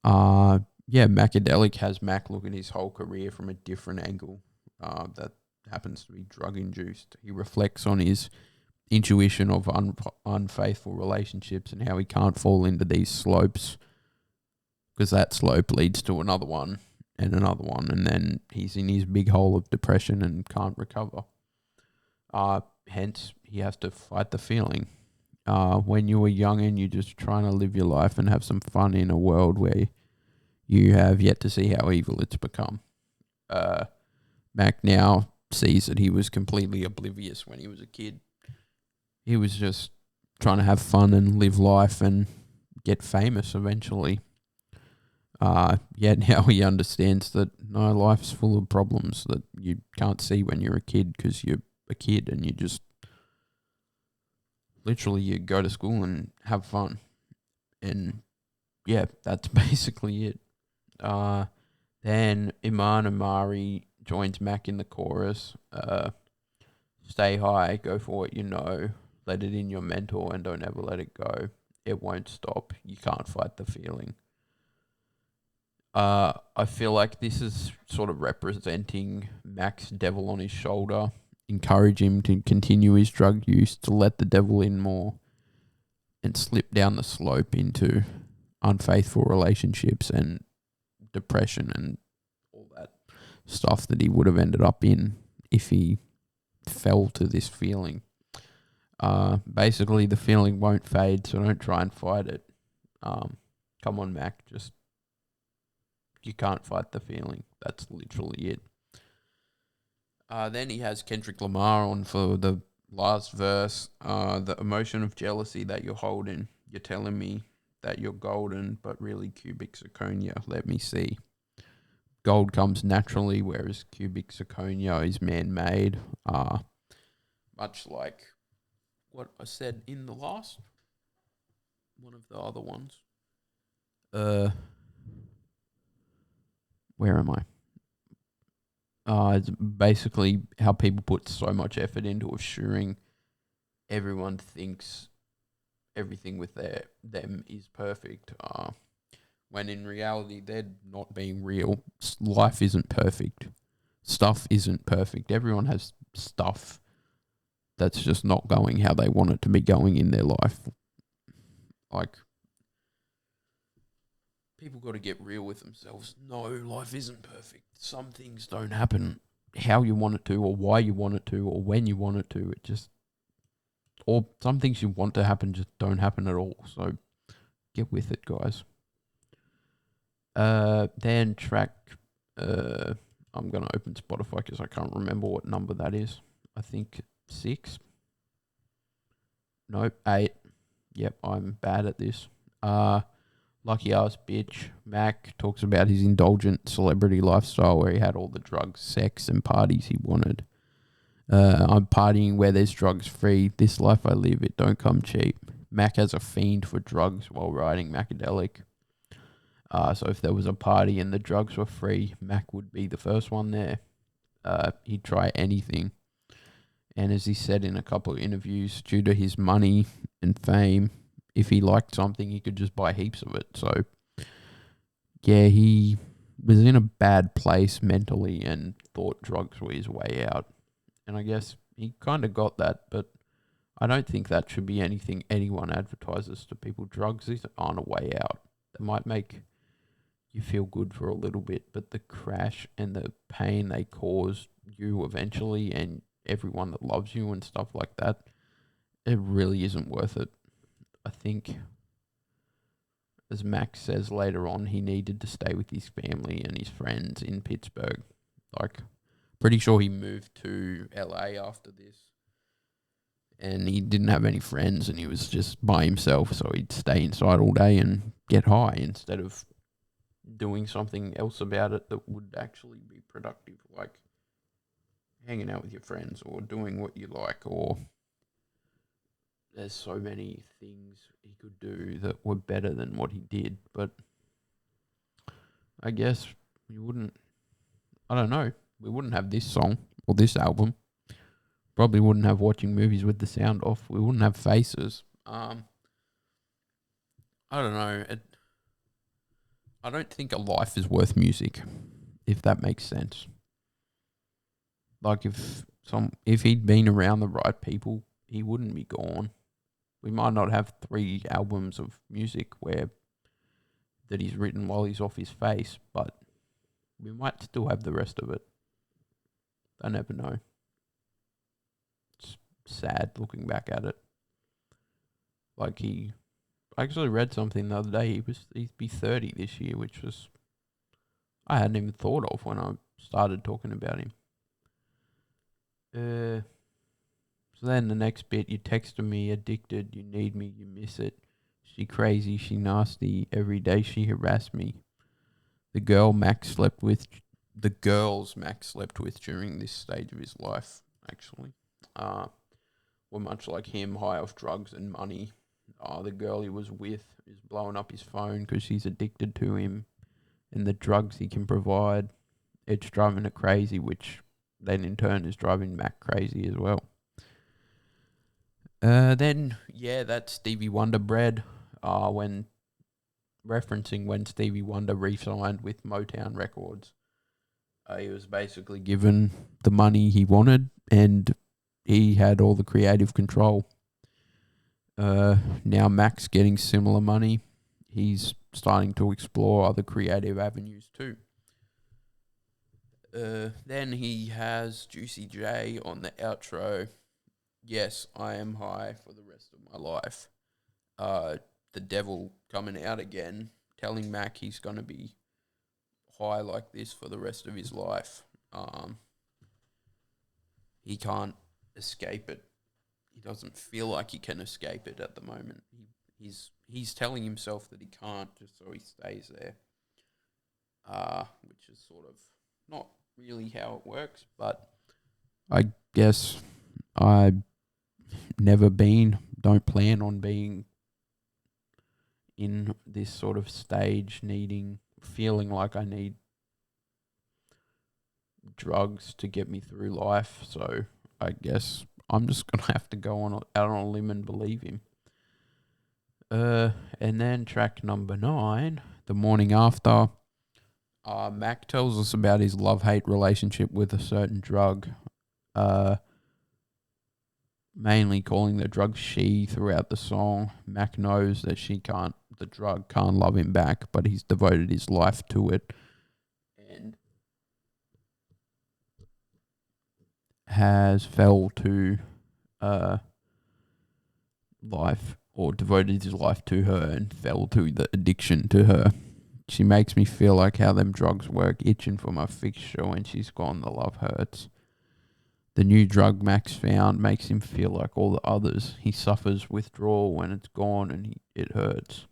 Yeah, Macadelic has Mac look at his whole career from a different angle. That happens to be drug induced. He reflects on his intuition of unfaithful relationships and how he can't fall into these slopes because that slope leads to another one and then he's in his big hole of depression and can't recover. Hence, he has to fight the feeling. When you were young and you're just trying to live your life and have some fun in a world where you have yet to see how evil it's become. Mac now sees that he was completely oblivious when he was a kid. He was just trying to have fun and live life and get famous eventually. Yet now he understands that no, life's full of problems that you can't see when you're a kid because you're a kid and you just literally you go to school and have fun. And yeah, that's basically it. Then Iman Amari joins Mac in the chorus. Stay high, go for what you know, let it in your mentor and don't ever let it go. It won't stop. You can't fight the feeling. I feel like this is sort of representing Mac's devil on his shoulder, encourage him to continue his drug use, to let the devil in more, and slip down the slope into unfaithful relationships and depression and all that stuff that he would have ended up in if he fell to this feeling. Basically, the feeling won't fade, so don't try and fight it. Come on, Mac, just you can't fight the feeling. That's literally it. Then he has Kendrick Lamar on for the last verse. The emotion of jealousy that you're holding. You're telling me that you're golden, but really cubic zirconia. Let me see. Gold comes naturally, whereas cubic zirconia is man-made. Much like what I said in the last one of the other ones. Where am I? It's basically how people put so much effort into assuring everyone thinks everything with them is perfect. When in reality they're not being real. Life isn't perfect. Stuff isn't perfect. Everyone has stuff that's just not going how they want it to be going in their life. Like, people got to get real with themselves. No, life isn't perfect. Some things don't happen how you want it to, or why you want it to, or when you want it to. It just, or some things you want to happen just don't happen at all. So get with it, guys. Then track, I'm going to open Spotify because I can't remember what number that is. I think 6. Nope, 8. Yep, I'm bad at this. Lucky ass bitch. Mac talks about his indulgent celebrity lifestyle where he had all the drugs, sex, and parties he wanted. I'm partying where there's drugs free. This life I live, it don't come cheap. Mac has a fiend for drugs while riding Macadelic. So if there was a party and the drugs were free, Mac would be the first one there. He'd try anything. And as he said in a couple of interviews, due to his money and fame, if he liked something, he could just buy heaps of it. So, yeah, he was in a bad place mentally and thought drugs were his way out. And I guess he kind of got that, but I don't think that should be anything anyone advertises to people. Drugs aren't a way out. They might make you feel good for a little bit, but the crash and the pain they cause you eventually and everyone that loves you and stuff like that, it really isn't worth it. I think, as Max says later on, he needed to stay with his family and his friends in Pittsburgh. Like, pretty sure he moved to LA after this. And he didn't have any friends and he was just by himself, so he'd stay inside all day and get high instead of doing something else about it that would actually be productive, like hanging out with your friends or doing what you like, or there's so many things he could do that were better than what he did, but I guess we wouldn't, I don't know, we wouldn't have this song or this album. Probably wouldn't have watching movies with the sound off. We wouldn't have Faces. I don't know. I don't think a life is worth music, if that makes sense. Like if he'd been around the right people, he wouldn't be gone. We might not have 3 albums of music where that he's written while he's off his face, but we might still have the rest of it. I never know. It's sad looking back at it. Like I actually read something the other day. He'd be 30 this year, which was I hadn't even thought of when I started talking about him. So then the next bit, you texted me, addicted, you need me, you miss it. She crazy, she nasty. Every day she harassed me. The girl Max slept with, the girls Max slept with during this stage of his life, actually, were much like him, high off drugs and money. The girl he was with is blowing up his phone because she's addicted to him and the drugs he can provide. It's driving her crazy, which then in turn is driving Mac crazy as well. Then, yeah, that's Stevie Wonder bread. When referencing when Stevie Wonder re-signed with Motown Records, he was basically given the money he wanted and he had all the creative control. Now Mac's getting similar money. He's starting to explore other creative avenues too. Then he has Juicy J on the outro. Yes, I am high for the rest of my life. The devil coming out again, telling Mac he's going to be high like this for the rest of his life. He can't escape it. He doesn't feel like he can escape it at the moment. He's telling himself that he can't, just so he stays there. Which is sort of not really how it works, but I guess I don't plan on being in this sort of stage, feeling like I need drugs to get me through life. So I guess I'm just gonna have to go out on a limb and believe him. And then track number 9, The Morning After. Mac tells us about his love-hate relationship with a certain drug. Mainly calling the drug she throughout the song. Mac knows that the drug can't love him back, but he's devoted his life to it. And has fell to life, or devoted his life to her and fell to the addiction to her. She makes me feel like how them drugs work, itching for my fixture. When she's gone, the love hurts. The new drug Max found makes him feel like all the others. He suffers withdrawal when it's gone and it hurts.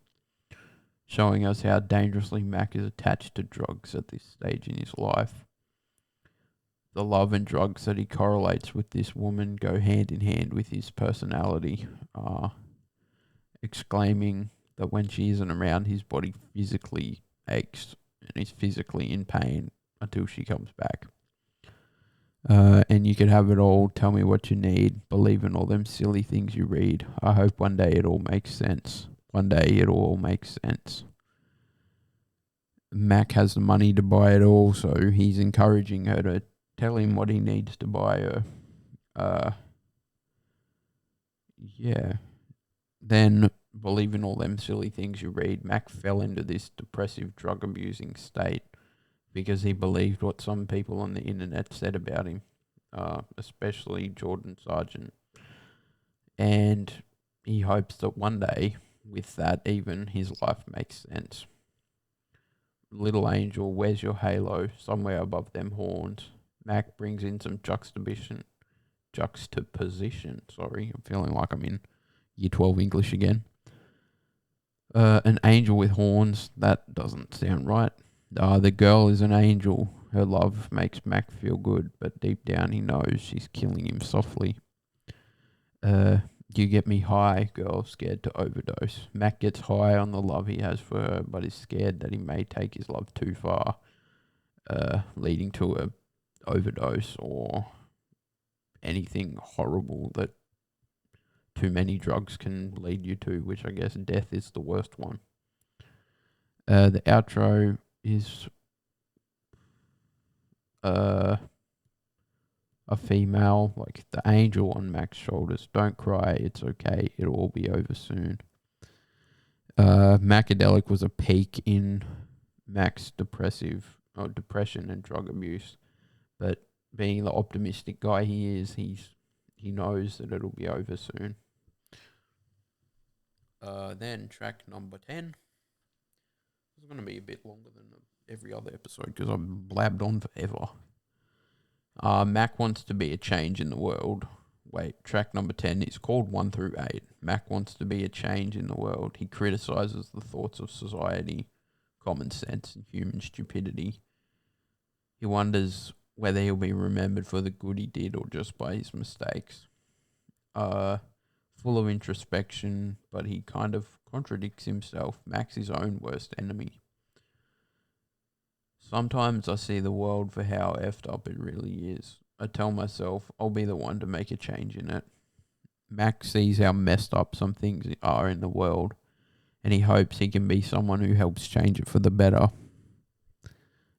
Showing us how dangerously Mac is attached to drugs at this stage in his life. The love and drugs that he correlates with this woman go hand in hand with his personality, exclaiming that when she isn't around, his body physically aches and he's physically in pain until she comes back. And you can have it all. Tell me what you need. Believe in all them silly things you read. I hope one day it all makes sense. One day it all makes sense. Mac has the money to buy it all, so he's encouraging her to tell him what he needs to buy her. Yeah. Then, believe in all them silly things you read. Mac fell into this depressive, drug abusing state because he believed what some people on the internet said about him, especially Jordan Sargent. And he hopes that one day, with that even, his life makes sense. Little angel, where's your halo? Somewhere above them horns. Mac brings in some juxtaposition. Sorry, I'm feeling like I'm in Year 12 English again. An angel with horns. That doesn't sound right. The girl is an angel. Her love makes Mac feel good, but deep down he knows she's killing him softly. You get me high, girl, scared to overdose. Mac gets high on the love he has for her, but is scared that he may take his love too far, leading to a overdose or anything horrible that too many drugs can lead you to, which I guess death is the worst one. The outro is a female, like the angel on Mac's shoulders. Don't cry, it's okay, it'll all be over soon. Macadelic was a peak in Mac's depression and drug abuse, but being the optimistic guy he is, he knows that it'll be over soon. Then track number 10. It's going to be a bit longer than every other episode because I've blabbed on forever. Mac wants to be a change in the world. Wait, track number 10 is called 1 through 8. Mac wants to be a change in the world. He criticizes the thoughts of society, common sense, and human stupidity. He wonders whether he'll be remembered for the good he did or just by his mistakes. Full of introspection, but he kind of contradicts himself. Mac's his own worst enemy. Sometimes I see the world for how effed up it really is. I tell myself I'll be the one to make a change in it. Mac sees how messed up some things are in the world, and he hopes he can be someone who helps change it for the better.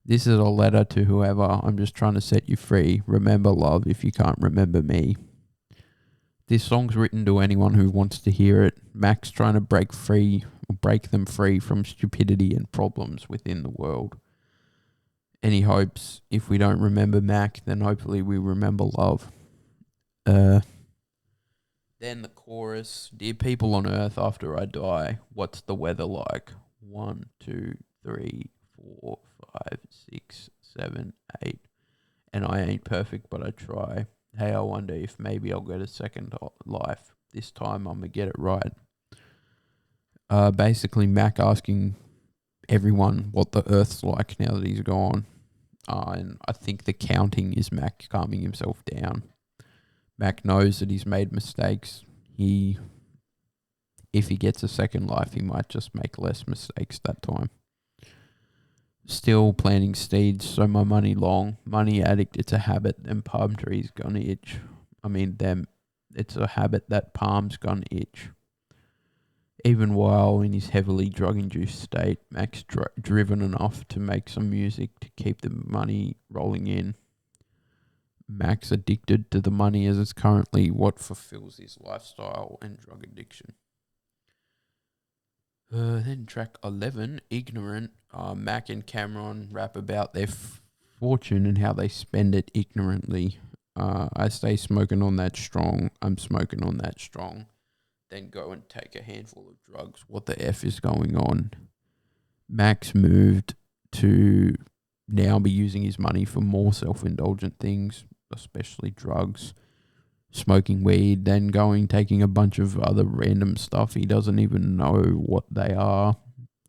This is a letter to whoever. I'm just trying to set you free. Remember love if you can't remember me. This song's written to anyone who wants to hear it. Mac's trying to break them free from stupidity and problems within the world. And he hopes if we don't remember Mac, then hopefully we remember love. Then the chorus, dear people on earth after I die, what's the weather like? 1, 2, 3, 4, 5, 6, 7, 8. And I ain't perfect, but I try. Hey, I wonder if maybe I'll get a second life. This time I'm going to get it right. Basically, Mac asking everyone what the earth's like now that he's gone. And I think the counting is Mac calming himself down. Mac knows that he's made mistakes. If he gets a second life, he might just make less mistakes that time. Still planting seeds, so my money long. Money addict, it's a habit, and palm trees gonna itch. It's a habit that palms gonna itch. Even while in his heavily drug-induced state, Mac's driven enough to make some music to keep the money rolling in. Mac's addicted to the money as it's currently what fulfills his lifestyle and drug addiction. Then track 11, Ignorant. Mac and Cameron rap about their fortune and how they spend it ignorantly. I stay smoking on that strong. I'm smoking on that strong. Then go and take a handful of drugs. What the F is going on? Mac's moved to now be using his money for more self-indulgent things, especially drugs. Smoking weed, then taking a bunch of other random stuff. He doesn't even know what they are.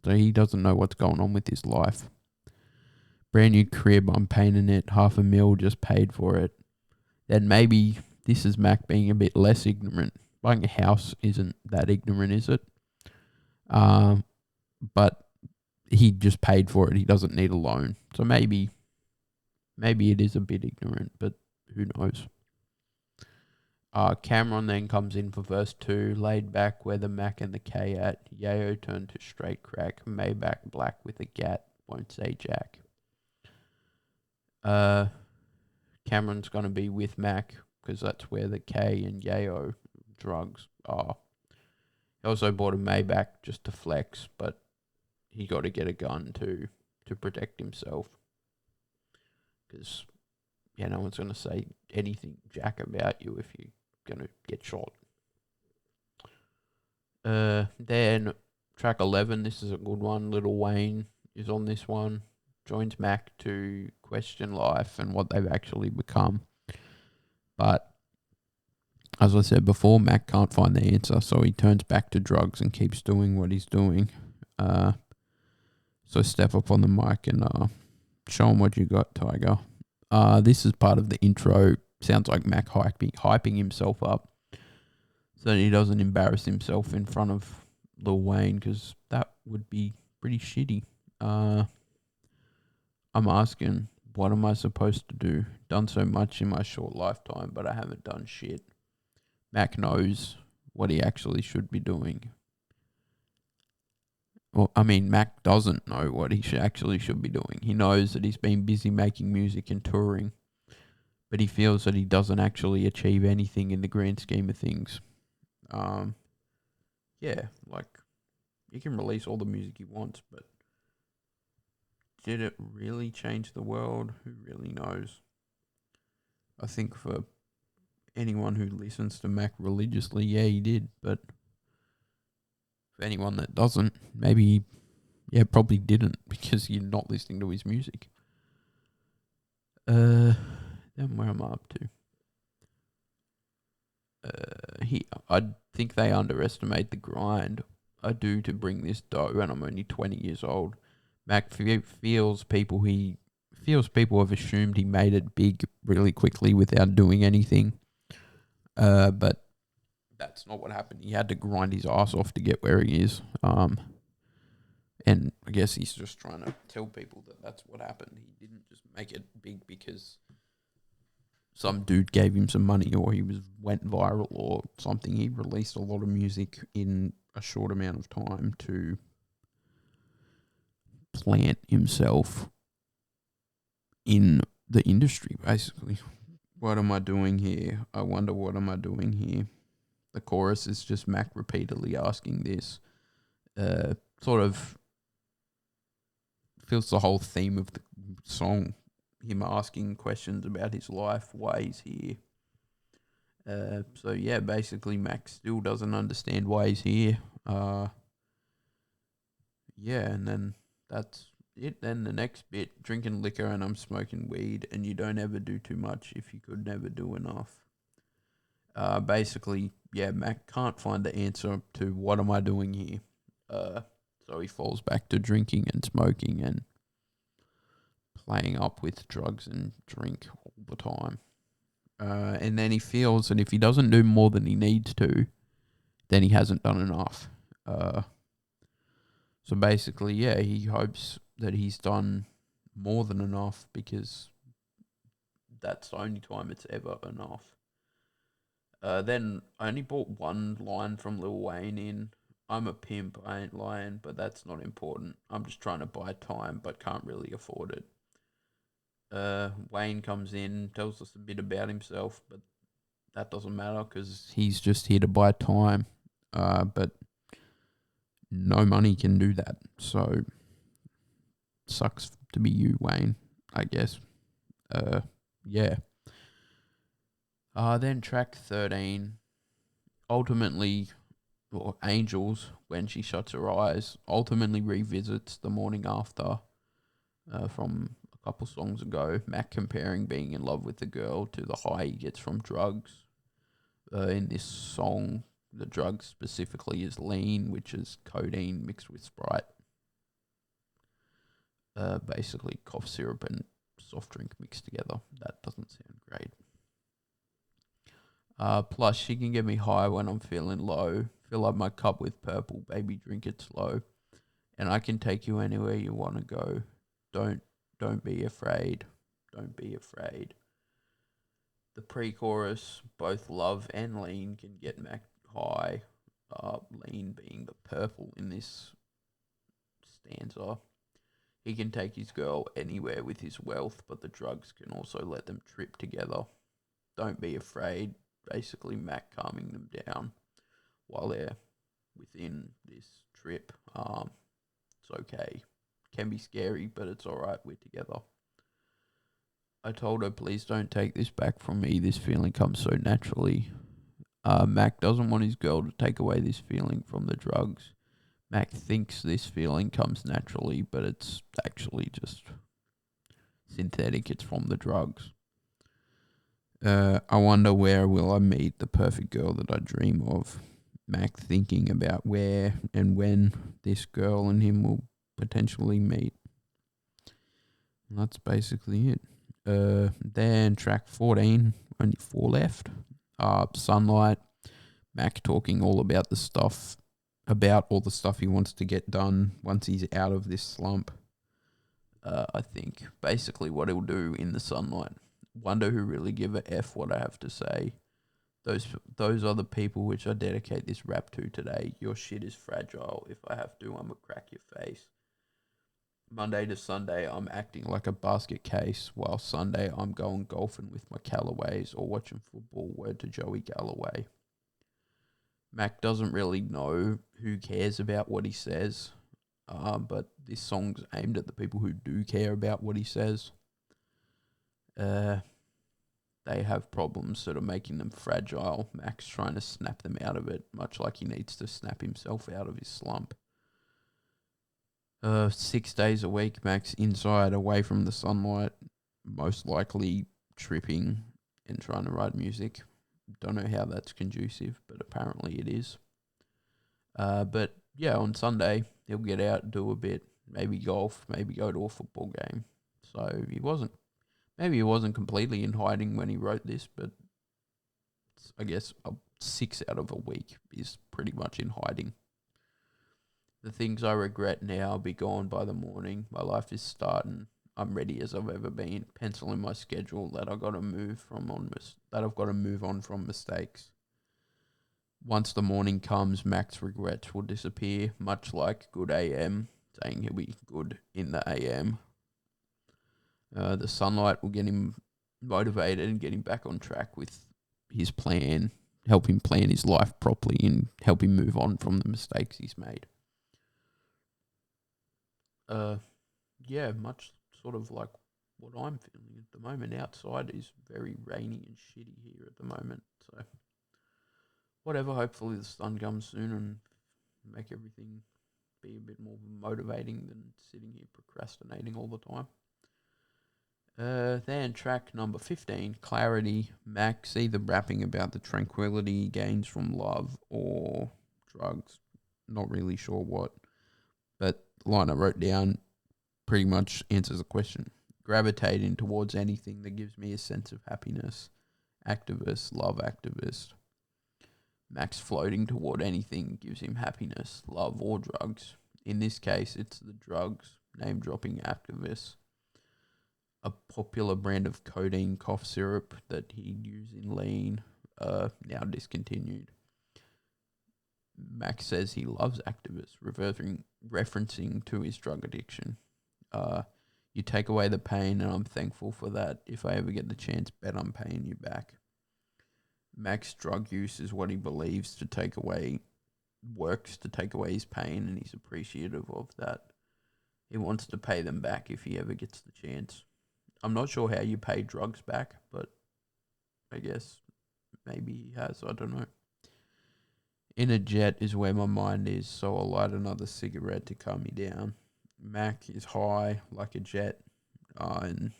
So he doesn't know what's going on with his life. Brand new crib, I'm painting it. $500,000 just paid for it. Then maybe this is Mac being a bit less ignorant. Buying a house isn't that ignorant, is it? But he just paid for it. He doesn't need a loan. So maybe it is a bit ignorant, but who knows? Cameron then comes in for verse 2. Laid back where the Mac and the K at. Yayo turned to straight crack. Maybach black with a gat. Won't say Jack. Cameron's going to be with Mac because that's where the K and Yayo drugs are. He also bought a Maybach just to flex, but he got to get a gun to protect himself. Because, no one's going to say anything Jack about you if you're going to get shot. Then track 11, this is a good one. Lil Wayne is on this one. Joins Mac to question life and what they've actually become. But as I said before, Mac can't find the answer, so he turns back to drugs and keeps doing what he's doing. So step up on the mic and show him what you got, Tiger. This is part of the intro. Sounds like Mac hyping himself up so that he doesn't embarrass himself in front of Lil Wayne, because that would be pretty shitty. I'm asking, what am I supposed to do? Done so much in my short lifetime, but I haven't done shit. Mac knows what he actually should be doing. Well, I mean, Mac doesn't know what he actually should be doing. He knows that he's been busy making music and touring, but he feels that he doesn't actually achieve anything in the grand scheme of things. Um, yeah, like he can release all the music he wants, but did it really change the world? Who really knows? I think for anyone who listens to Mac religiously, yeah, he did. But for anyone that doesn't, maybe, yeah, probably didn't because you're not listening to his music. Then where am I up to? I think they underestimate the grind I do to bring this dough, and I'm only 20 years old. Mac feels people have assumed he made it big really quickly without doing anything. But that's not what happened. He had to grind his ass off to get where he is. And I guess he's just trying to tell people that that's what happened. He didn't just make it big because some dude gave him some money or went viral or something. He released a lot of music in a short amount of time to plant himself in the industry, basically. What am I doing here? I wonder what am I doing here? The chorus is just Mac repeatedly asking this. Sort of feels the whole theme of the song. Him asking questions about his life, why he's here. So yeah, basically Max still doesn't understand why he's here. Yeah, and then that's it. Then the next bit, drinking liquor and I'm smoking weed, and you don't ever do too much if you could never do enough. Basically, yeah, Mac can't find the answer to what am I doing here. So he falls back to drinking and smoking and playing up with drugs and drink all the time. And then he feels that if he doesn't do more than he needs to, then he hasn't done enough. So basically, yeah, he hopes that he's done more than enough because that's the only time it's ever enough. Then I only bought one line from Lil Wayne in. I'm a pimp, I ain't lying, but that's not important. I'm just trying to buy time, but can't really afford it. Wayne comes in, tells us a bit about himself, but that doesn't matter because he's just here to buy time. But no money can do that. So sucks to be you, Wayne, I guess. Yeah. Then track 13, ultimately, or Angels, when she shuts her eyes, ultimately revisits the morning after from a couple songs ago. Mac comparing being in love with the girl to the high he gets from drugs. In this song, the drug specifically is lean, which is codeine mixed with Sprite. Basically, cough syrup and soft drink mixed together. That doesn't sound great. Plus, she can get me high when I'm feeling low. Fill up my cup with purple, baby, drink it slow. And I can take you anywhere you want to go. Don't be afraid. Don't be afraid. The pre-chorus, both love and lean can get Mac high. Lean being the purple in this stanza. He can take his girl anywhere with his wealth, but the drugs can also let them trip together. Don't be afraid. Basically, Mac calming them down while they're within this trip. It's okay. Can be scary, but it's alright. We're together. I told her, please don't take this back from me. This feeling comes so naturally. Mac doesn't want his girl to take away this feeling from the drugs. Mac thinks this feeling comes naturally, but it's actually just synthetic. It's from the drugs. I wonder where will I meet the perfect girl that I dream of. Mac thinking about where and when this girl and him will potentially meet. And that's basically it. Then track 14, only 4 left. Sunlight. Mac talking all about all the stuff he wants to get done once he's out of this slump. I think basically what he'll do in the sunlight. Wonder who really give a F what I have to say. those are the people which I dedicate this rap to today. Your shit is fragile. If I have to, I'ma crack your face. Monday to Sunday, I'm acting like a basket case, while Sunday I'm going golfing with my Callaways or watching football. Word to Joey Galloway. Mac doesn't really know who cares about what he says, but this song's aimed at the people who do care about what he says. They have problems that are making them fragile. Mac's trying to snap them out of it, much like he needs to snap himself out of his slump. 6 days a week, Mac's inside, away from the sunlight, most likely tripping and trying to write music. Don't know how that's conducive, but apparently it is. But yeah, on Sunday, he'll get out, do a bit, maybe golf, maybe go to a football game. So maybe he wasn't completely in hiding when he wrote this, but I guess 6 out of a week is pretty much in hiding. The things I regret now be gone by the morning. My life is starting. I'm ready as I've ever been. Pencil in my schedule that I've got to move on from mistakes. Once the morning comes, Mac's regrets will disappear, much like good AM, saying he'll be good in the AM. The sunlight will get him motivated and get him back on track with his plan, help him plan his life properly and help him move on from the mistakes he's made. Yeah, much sort of like what I'm feeling at the moment. Outside is very rainy and shitty here at the moment, so whatever, hopefully the sun comes soon and make everything be a bit more motivating than sitting here procrastinating all the time. Then track number 15, Clarity. Max either rapping about the tranquility he gains from love or drugs. Not really sure what. But the line I wrote down pretty much answers the question. Gravitating towards anything that gives me a sense of happiness. Activist, love activist. Max floating toward anything gives him happiness, love or drugs. In this case, it's the drugs, name dropping activists. A popular brand of codeine cough syrup that he'd use in lean, now discontinued. Max says he loves activists, referencing to his drug addiction. You take away the pain, and I'm thankful for that. If I ever get the chance, bet I'm paying you back. Mac's drug use is what he believes works to take away his pain, and he's appreciative of that. He wants to pay them back if he ever gets the chance. I'm not sure how you pay drugs back, but I guess maybe he has. I don't know. In a jet is where my mind is, so I'll light another cigarette to calm me down. Mac is high like a jet, and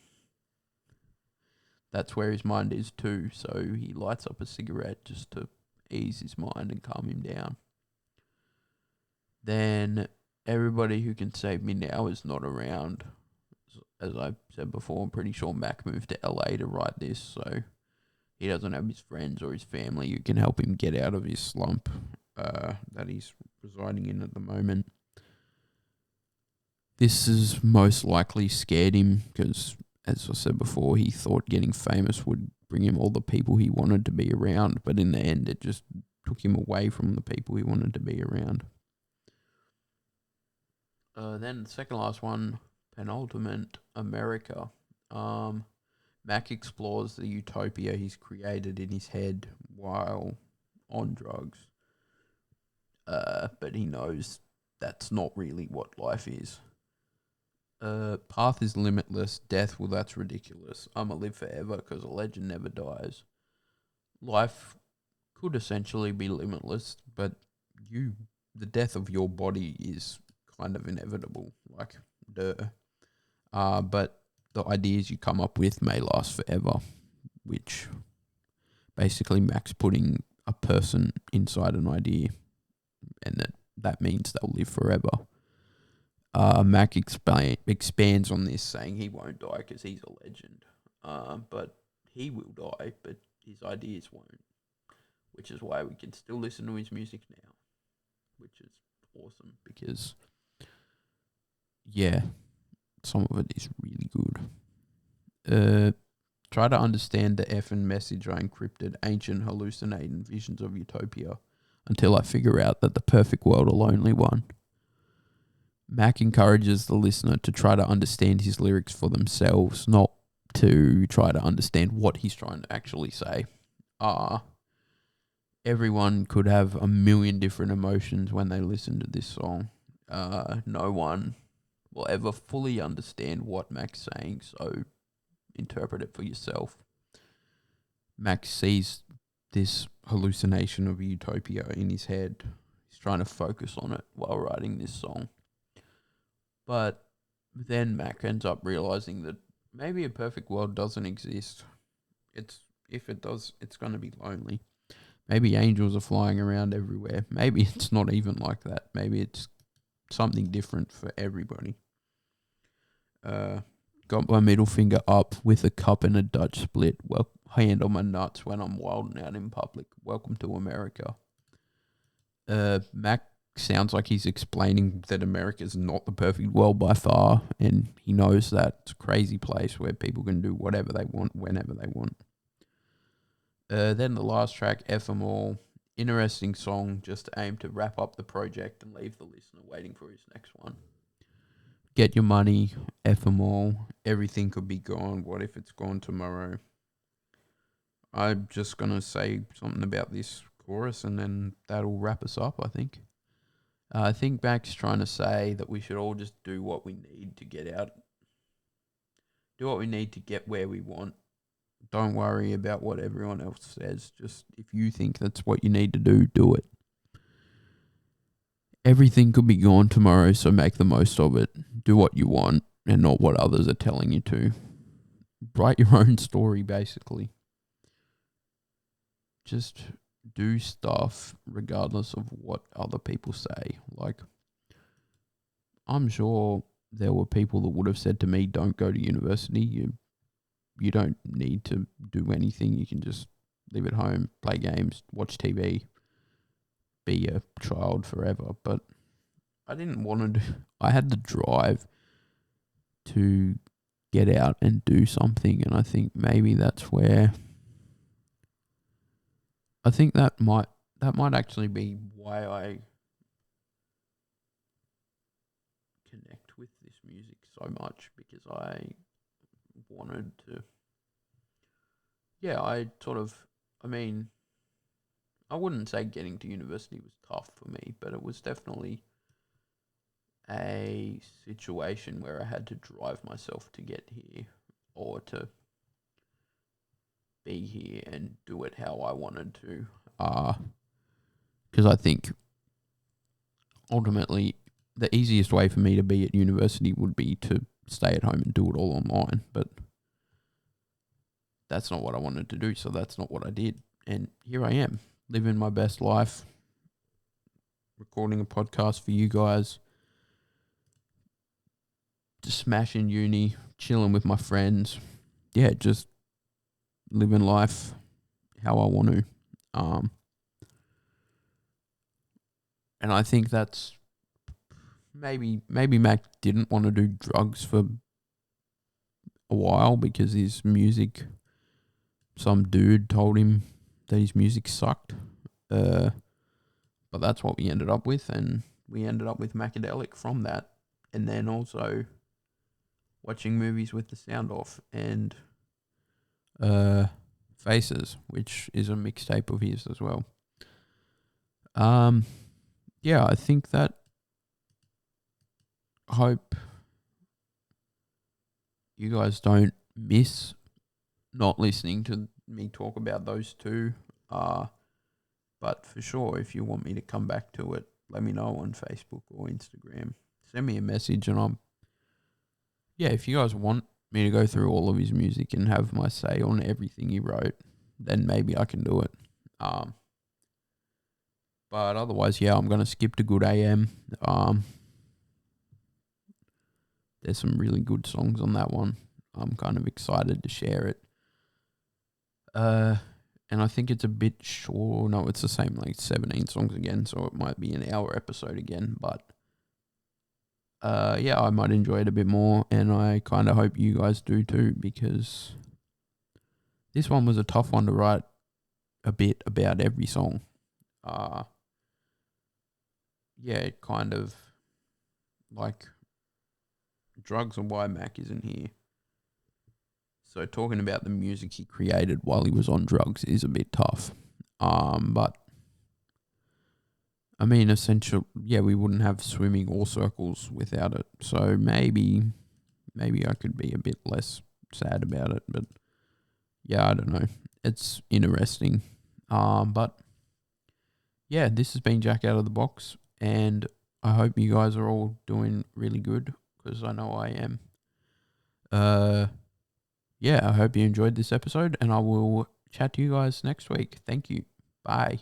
that's where his mind is too, so he lights up a cigarette just to ease his mind and calm him down. Then everybody who can save me now is not around. As I said before, I'm pretty sure Mac moved to LA to write this, so he doesn't have his friends or his family who can help him get out of his slump that he's residing in at the moment. This has most likely scared him because, as I said before, he thought getting famous would bring him all the people he wanted to be around, but in the end it just took him away from the people he wanted to be around. Then the second last one, penultimate, America. Mac explores the utopia he's created in his head while on drugs. But he knows that's not really what life is. Path is limitless. Death, well, that's ridiculous. I'ma live forever because a legend never dies. Life could essentially be limitless, but the death of your body is kind of inevitable. Like, duh. But the ideas you come up with may last forever, which basically Mac's putting a person inside an idea, and that means they'll live forever. Mac expands on this, saying he won't die because he's a legend. But he will die, but his ideas won't, which is why we can still listen to his music now, which is awesome because, yeah, some of it is really good. Try to understand the effing message I encrypted, ancient hallucinating visions of utopia, until I figure out that the perfect world a lonely one. Mac encourages the listener to try to understand his lyrics for themselves, not to try to understand what he's trying to actually say. Everyone could have a million different emotions when they listen to this song. No one will ever fully understand what Mac's saying, so interpret it for yourself. Max sees this hallucination of utopia in his head. He's trying to focus on it while writing this song. But then Mac ends up realizing that maybe a perfect world doesn't exist. If it does, it's going to be lonely. Maybe angels are flying around everywhere. Maybe it's not even like that. Maybe it's something different for everybody. Got my middle finger up with a cup and a Dutch split. Well, hand on my nuts when I'm wilding out in public. Welcome to America. Mac sounds like he's explaining that America's not the perfect world by far, and he knows that it's a crazy place where people can do whatever they want, whenever they want. Then the last track, F 'em All. Interesting song, just aimed to wrap up the project and leave the listener waiting for his next one. Get your money, F 'em all. Everything could be gone. What if it's gone tomorrow? I'm just going to say something about this chorus and then that'll wrap us up, I think. I think Mac's trying to say that we should all just do what we need to get out. Do what we need to get where we want. Don't worry about what everyone else says. Just if you think that's what you need to do it. Everything could be gone tomorrow, so make the most of it. Do what you want and not what others are telling you to. Write your own story, basically. Just do stuff regardless of what other people say. Like, I'm sure there were people that would have said to me, don't go to university. You don't need to do anything. You can just live at home, play games, watch TV, be a child forever. But I didn't want to I had the drive to get out and do something, and I think maybe that's where I think that might actually be why I connect with this music so much, because I wanted to I wouldn't say getting to university was tough for me, but it was definitely a situation where I had to drive myself to get here or to be here and do it how I wanted to. Because I think ultimately the easiest way for me to be at university would be to stay at home and do it all online. But that's not what I wanted to do, so that's not what I did. And here I am, living my best life, recording a podcast for you guys, just smashing uni, chilling with my friends. Yeah, just living life how I want to. And I think that's maybe Mac didn't want to do drugs for a while because his music, some dude told him that his music sucked. But that's what we ended up with, and we ended up with Macadelic from that. And then also watching movies with the sound off, and Faces, which is a mixtape of his as well. Yeah, I think that hope you guys don't miss not listening to me talk about those two. But for sure, if you want me to come back to it, let me know on Facebook or Instagram. Send me a message, and if you guys want me to go through all of his music and have my say on everything he wrote, then maybe I can do it. But otherwise, I'm going to skip to Good AM. There's some really good songs on that one. I'm kind of excited to share it. And I think it's a bit short. No, it's the same, like 17 songs again, so it might be an hour episode again. But I might enjoy it a bit more, and I kind of hope you guys do too, because This one was a tough one to write a bit about every song. Yeah, kind of like drugs and why Mac isn't here. So talking about the music he created while he was on drugs is a bit tough. But I mean, essentially, yeah, we wouldn't have swimming or circles without it. So maybe I could be a bit less sad about it. But yeah, I don't know. It's interesting. But yeah, this has been Jack Out of the Box, and I hope you guys are all doing really good because I know I am. Yeah, I hope you enjoyed this episode, and I will chat to you guys next week. Thank you. Bye.